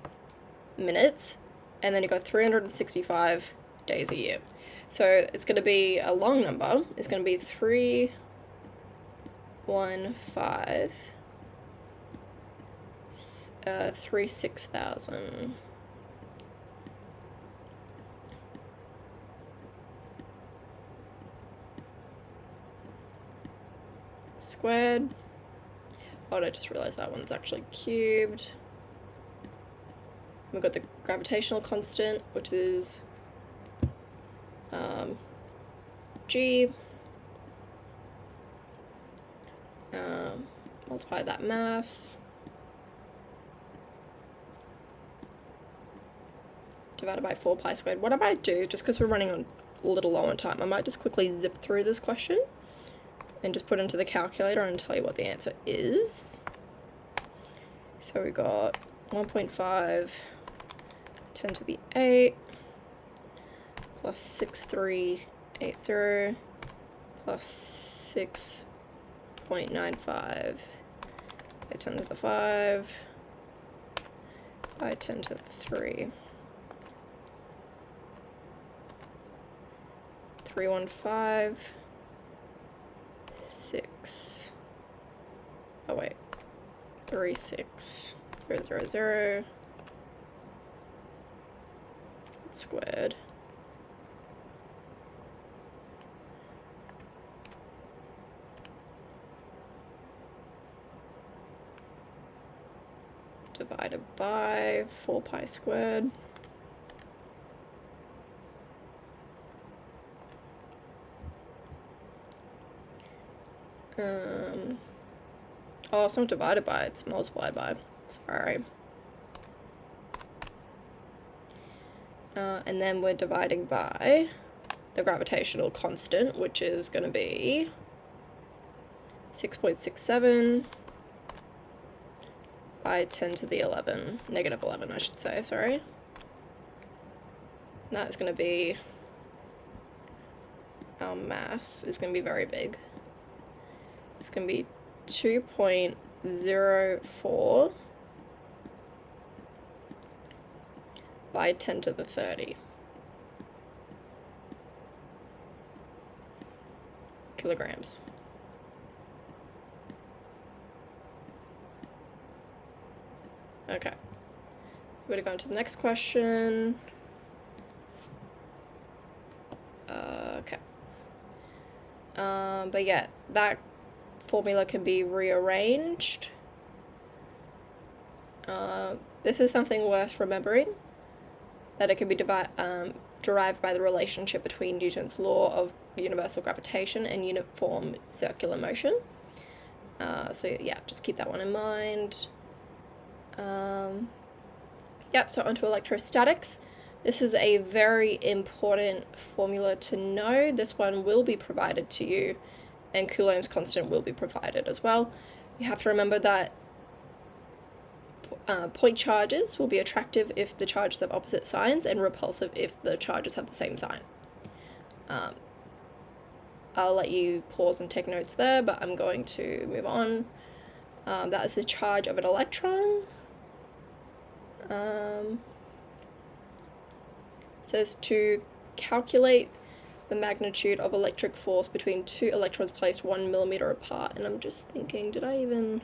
minutes. And then you've got 365 days a year. So it's going to be a long number. It's going to be 36,000. Squared. Oh, I just realized that one's actually cubed. We've got the gravitational constant, which is G. Multiply that mass. Divided by 4 pi squared. What I might do, just because we're running on a little low on time, I might just quickly zip through this question and just put it into the calculator and tell you what the answer is. So we got 1.5, 10 to the 8, plus 6380, plus 6.95 by 10 to the 5, by 10 to the 3. 315, 6, oh wait, 36,000, squared. Divided by 4 pi squared. Oh, it's not divided by, it's multiplied by. Sorry. And then we're dividing by the gravitational constant, which is going to be 6.67 by 10 to the 11, negative 11, I should say, sorry. And that's going to be, our mass is going to be very big. It's going to be 2.04 by 10 to the 30 kilograms. Okay. We're going to go on to the next question. Okay. But yeah, that formula can be rearranged. This is something worth remembering, that it can be derived by the relationship between Newton's law of universal gravitation and uniform circular motion. So yeah, just keep that one in mind. Yep, so onto electrostatics. This is a very important formula to know. This one will be provided to you, and Coulomb's constant will be provided as well. You have to remember that point charges will be attractive if the charges have opposite signs, and repulsive if the charges have the same sign. I'll let you pause and take notes there, but I'm going to move on. That is the charge of an electron. Says to calculate the magnitude of electric force between two electrons placed 1 millimeter apart. And I'm just thinking, did I even...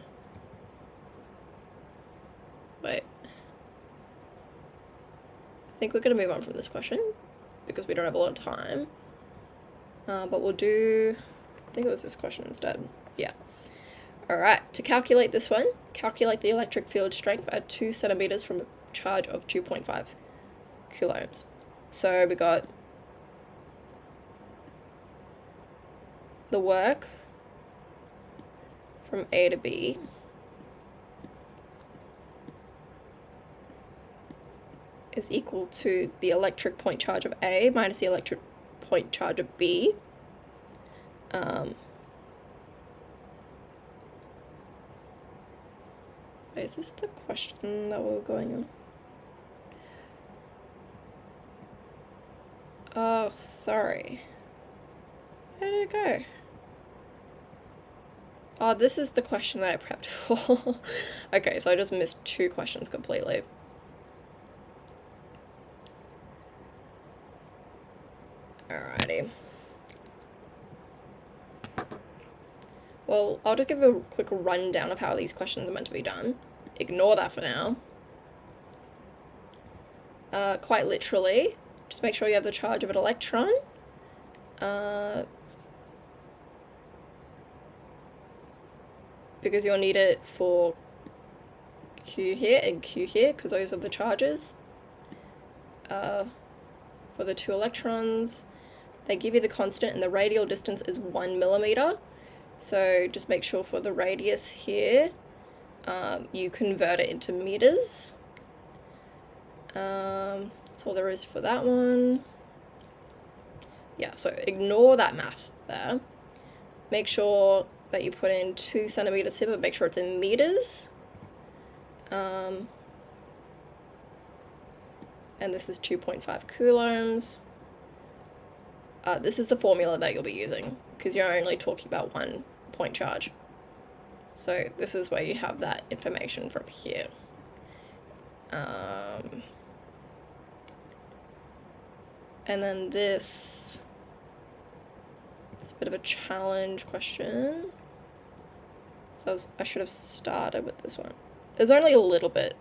Wait. I think we're going to move on from this question because we don't have a lot of time. But we'll do... I think it was this question instead. Yeah. Alright, to calculate this one, calculate the electric field strength at 2 centimeters from a charge of 2.5 coulombs. So we got the work from A to B is equal to the electric point charge of A minus the electric point charge of B. Is this the question that we're going on? Oh, sorry. Where did it go? Oh, this is the question that I prepped for. Okay, so I just missed 2 questions completely. Alrighty. Well, I'll just give a quick rundown of how these questions are meant to be done. Ignore that for now. Quite literally, just make sure you have the charge of an electron. Because you'll need it for Q here and Q here, because those are the charges. For the 2 electrons, they give you the constant, and the radial distance is 1 millimeter. So just make sure for the radius here, you convert it into meters. That's all there is for that one. Yeah, so ignore that math there. Make sure that you put in 2 centimeters here, but make sure it's in meters. And this is 2.5 coulombs. This is the formula that you'll be using, because you're only talking about 1 point charge. So this is where you have that information from here. And then this is a bit of a challenge question. So I should have started with this one. There's only a little bit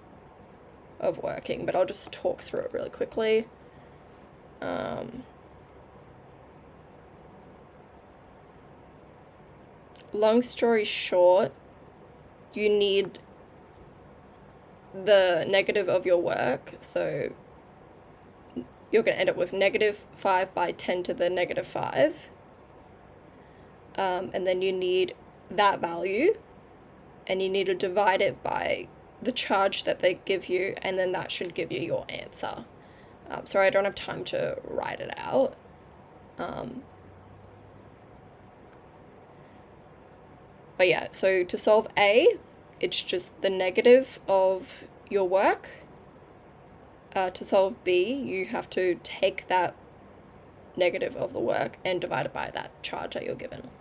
of working, but I'll just talk through it really quickly. Long story short, you need the negative of your work, so you're going to end up with -5 by 10 to the -5. And then you need that value, and you need to divide it by the charge that they give you, and then that should give you your answer. Sorry, I don't have time to write it out. But yeah, so to solve A, it's just the negative of your work. To solve B, you have to take that negative of the work and divide it by that charge that you're given.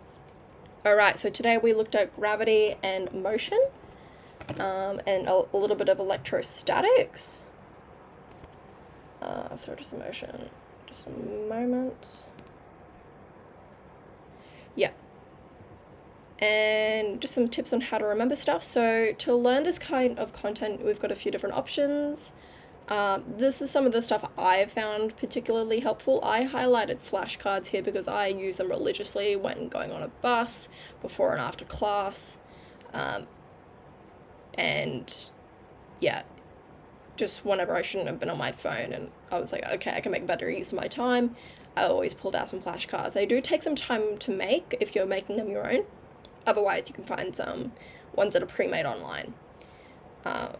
Alright, so today we looked at gravity and motion, and a little bit of electrostatics. So just a motion, just a moment. Yeah. And just some tips on how to remember stuff. So to learn this kind of content, we've got a few different options. This is some of the stuff I've found particularly helpful. I highlighted flashcards here because I use them religiously when going on a bus, before and after class. And yeah, just whenever I shouldn't have been on my phone and I was like, okay, I can make better use of my time, I always pulled out some flashcards. They do take some time to make if you're making them your own. Otherwise, you can find some ones that are pre-made online. And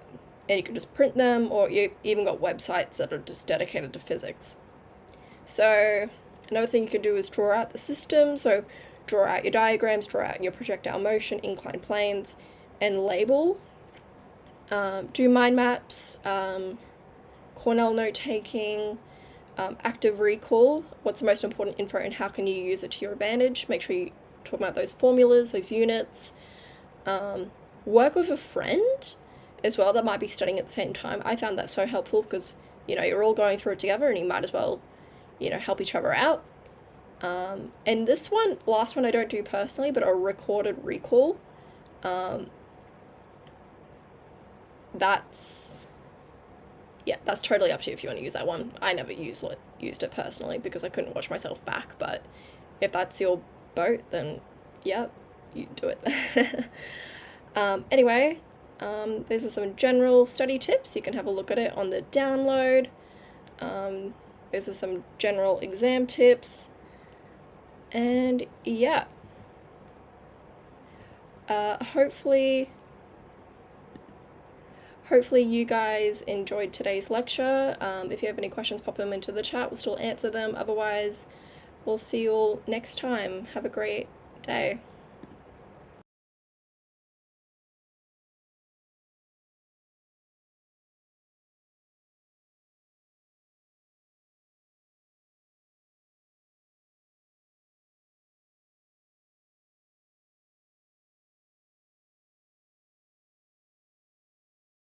you can just print them, or you even got websites that are just dedicated to physics. So another thing you can do is draw out the system. So draw out your diagrams, draw out your projectile motion, inclined planes, and label. Do mind maps, Cornell note-taking, active recall, what's the most important info and how can you use it to your advantage. Make sure you talk about those formulas, those units. Work with a friend as well that might be studying at the same time. I found that so helpful because, you're all going through it together and you might as well, help each other out. And this one, last one I don't do personally, but a recorded recall. That's totally up to you if you want to use that one. I never used it personally because I couldn't watch myself back, but if that's your boat, then yeah, you do it. Anyway, those are some general study tips. You can have a look at it on the download. Those are some general exam tips. And yeah, hopefully you guys enjoyed today's lecture. If you have any questions, pop them into the chat. We'll still answer them. Otherwise, we'll see you all next time. Have a great day.